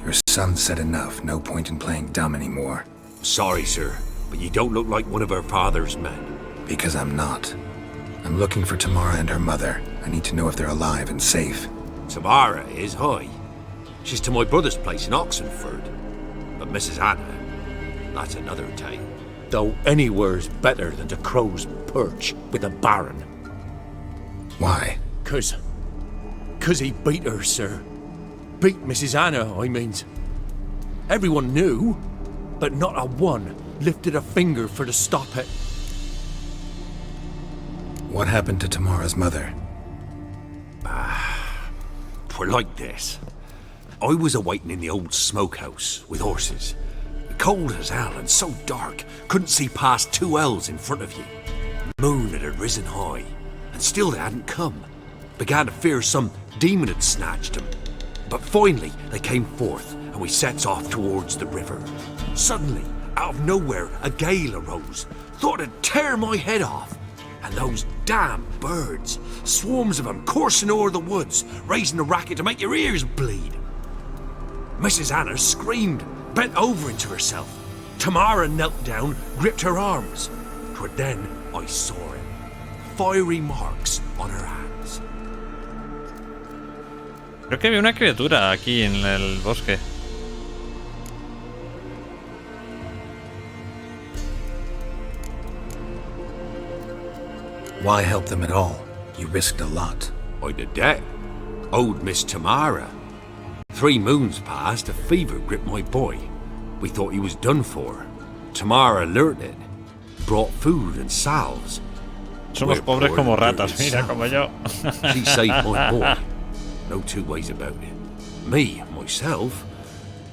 Your son said enough, no point in playing dumb anymore. Sorry, sir, but you don't look like one of her father's men. Because I'm not. I'm looking for Tamara and her mother. I need to know if they're alive and safe. Tamara is, hi. She's to my brother's place in Oxenford. But Mrs. Anna, that's another tale. Though anywhere's better than the crow's perch with the Baron. Why? 'Cause he beat her, sir. Beat Mrs. Anna, I means. Everyone knew, but not a one lifted a finger for to stop it. What happened to Tamara's mother? Twere like this. I was awaiting in the old smokehouse with horses. Cold as hell and so dark, couldn't see past 2 ells in front of you. Moon had risen high, and still they hadn't come. Began to fear some demon had snatched them. But finally they came forth, and we sets off towards the river. Suddenly, out of nowhere, a gale arose. Thought it'd tear my head off. And those damn birds, swarms of them coursing o'er the woods, raising a racket to make your ears bleed. Mrs. Anna screamed, bent over into herself. Tamara knelt down, gripped her arms. 'Twere then I saw it. Fiery marks on her hands. Creo que había una criatura aquí en el bosque. Why help them at all? You risked a lot. I did that. Owed Miss Tamara. 3 moons passed, a fever gripped my boy. We thought he was done for. Tamara learnt it. Brought food and salves. Somos pobres como ratas, mira, como yo. She saved my boy. No 2 ways about it. Me, myself,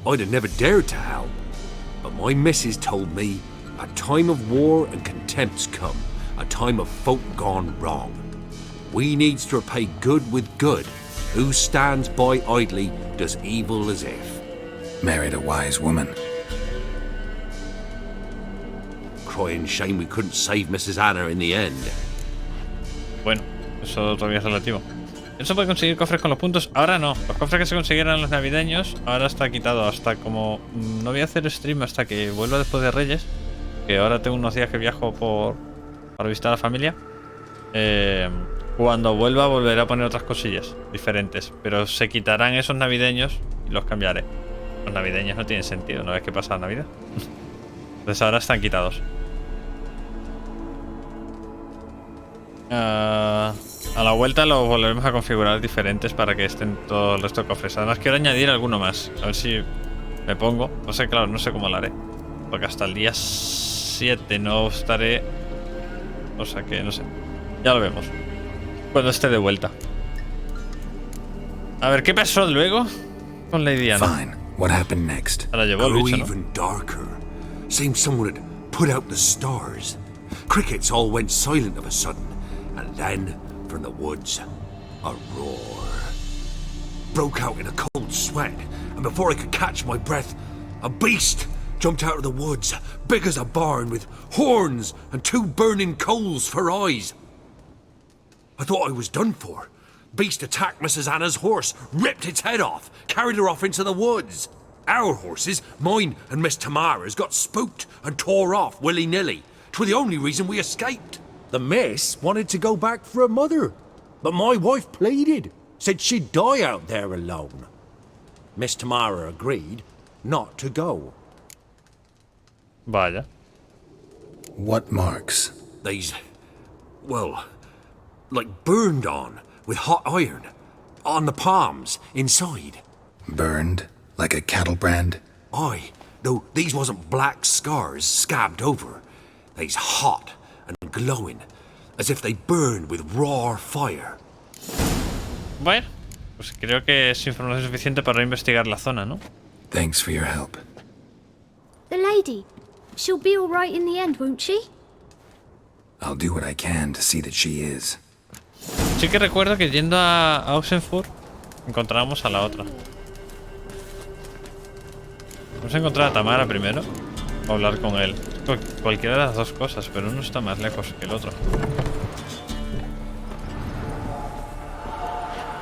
I'd have never dared to help. But my missus told me a time of war and contempt's come. A time of folk gone wrong. We needs to repay good with good. Who stands by idly does evil as if. Married a wise woman. Crying shame we couldn't save Mrs. Anna in the end. Bueno, eso todavía es relativo. Eso puede conseguir cofres con los puntos. Ahora no. Los cofres que se consiguieran en los navideños, ahora está quitado. Hasta como... No voy a hacer stream hasta que vuelva después de Reyes. Que ahora tengo unos días que viajo para visitar a la familia. Cuando vuelva volveré a poner otras cosillas diferentes. Pero se quitarán esos navideños y los cambiaré. Los navideños no tienen sentido una vez que pasa la Navidad. Entonces ahora están quitados. A la vuelta los volveremos a configurar diferentes para que estén todo el resto de cofres. Además quiero añadir alguno más. A ver si me pongo. No sé, claro, no sé cómo lo haré. Porque hasta el día 7 no estaré. O sea que no sé. Ya lo vemos. Cuando esté de vuelta. A ver, ¿qué pasó luego con Lady Anna? Fine. What happened next? Ahora llevó el bicho, ¿no? Even darker. Seemed someone had put out the stars. Crickets all went silent of a sudden. And then, from the woods, a roar. Broke out in a cold sweat. And before I could catch my breath, a beast jumped out of the woods, big as a barn, with horns and 2 burning coals for eyes. I thought I was done for. Beast attacked Mrs. Anna's horse, ripped its head off, carried her off into the woods. Our horses, mine and Miss Tamara's, got spooked and tore off willy-nilly. 'Twere the only reason we escaped. The miss wanted to go back for her mother, but my wife pleaded, said she'd die out there alone. Miss Tamara agreed not to go. Vaya. What marks? They's, well, like burned on with hot iron. On the palms, inside. Burned? Like a cattle brand? Aye, though these wasn't black scars scabbed over. They's hot and glowing, as if they burned with raw fire. Bueno, pues creo que es información suficiente para investigar la zona, ¿no? Thanks for your help. The lady. She'll be all right in the end, won't she? I'll do what I can to see that she is. Sí que recuerdo que yendo a Oxenford encontramos a la otra. Vamos a encontrar a Tamara primero. O hablar con él. Cualquiera de las dos cosas, pero uno está más lejos que el otro.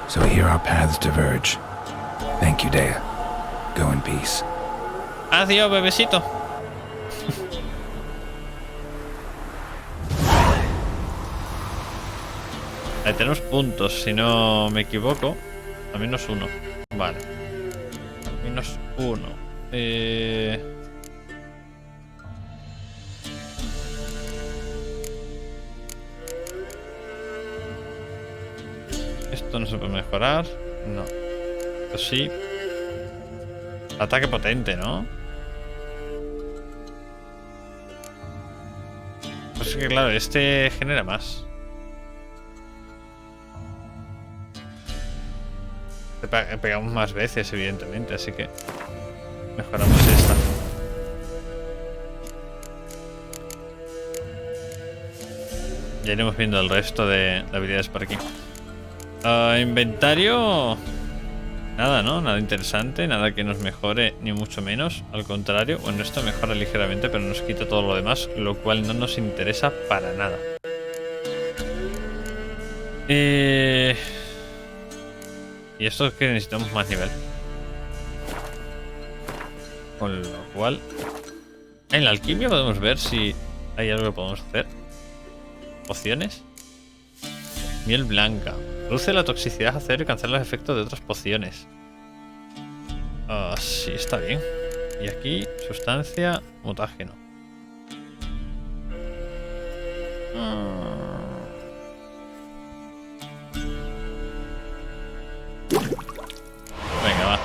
So here our paths diverge. Thank you, Dea. Go in peace. Adiós, bebecito. Ahí tenemos puntos, si no me equivoco. A -1. Vale. -1. Esto no se puede mejorar. No. Esto sí. Ataque potente, ¿no? Pues es que claro, este genera más. Pegamos más veces, evidentemente, así que mejoramos esta. Ya iremos viendo el resto de habilidades por aquí. Inventario. Nada, ¿no? Nada interesante, nada que nos mejore, ni mucho menos. Al contrario, bueno, esto mejora ligeramente, pero nos quita todo lo demás, lo cual no nos interesa para nada. Y esto es que necesitamos más nivel. Con lo cual... En la alquimia podemos ver si hay algo que podemos hacer. Pociones. Miel blanca. Reduce la toxicidad a cero y cancela los efectos de otras pociones. Sí, está bien. Y aquí, sustancia, mutágeno. Venga, va.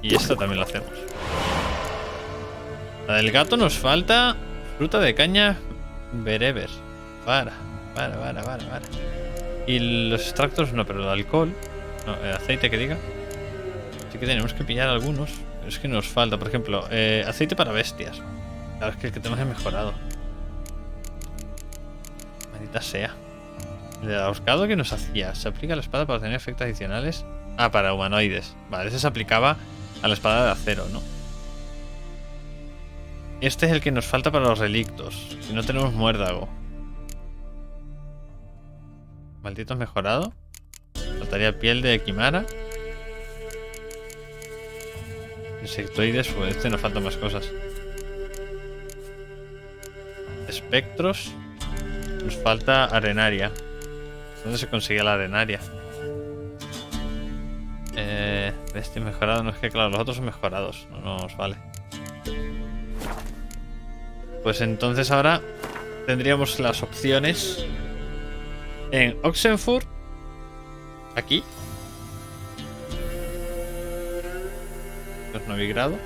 Y esta también la hacemos. La del gato nos falta fruta de caña bereber. Para. Y los extractos no, pero el alcohol, no, el aceite que diga. Sí que tenemos que pillar algunos. Pero es que nos falta, por ejemplo, aceite para bestias. Claro, es que el que tenemos es mejorado. Maldita sea. El de ahorcado que nos hacía. Se aplica a la espada para obtener efectos adicionales. Ah, para humanoides. Vale, ese se aplicaba a la espada de acero, ¿no? Este es el que nos falta para los relictos. Si no tenemos muérdago. Malditos mejorado. Faltaría piel de Kimara. Insectoides, pues este nos faltan más cosas. Espectros. Nos falta arenaria. ¿Dónde se consigue la arenaria? Este mejorado, no es que claro, los otros son mejorados. No nos vale. Pues entonces ahora tendríamos las opciones en Oxenfurt, aquí, novigrado,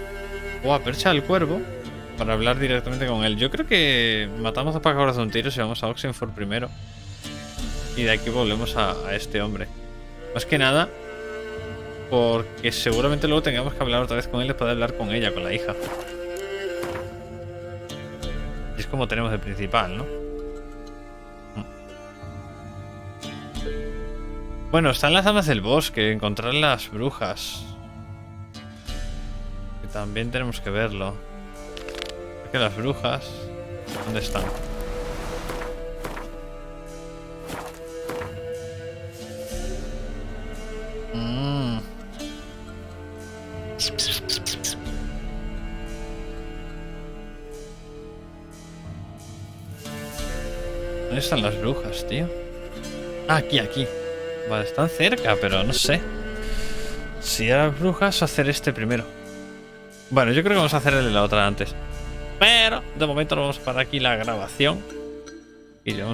o a Percha del Cuervo para hablar directamente con él. Yo creo que matamos a pájaros de un tiro si vamos a Oxenfurt primero y de aquí volvemos a este hombre. Más que nada porque seguramente luego tengamos que hablar otra vez con él y poder hablar con ella, con la hija. Y es como tenemos de principal, ¿no? Bueno, están las damas del bosque, encontrar las brujas. Que también tenemos que verlo. Que las brujas... ¿Dónde están? ¿Dónde están las brujas, tío? Ah, aquí. Vale, están cerca, pero no sé si a las brujas o hacer este primero. Bueno, yo creo que vamos a hacer el de la otra antes. Pero de momento vamos a parar aquí la grabación y vamos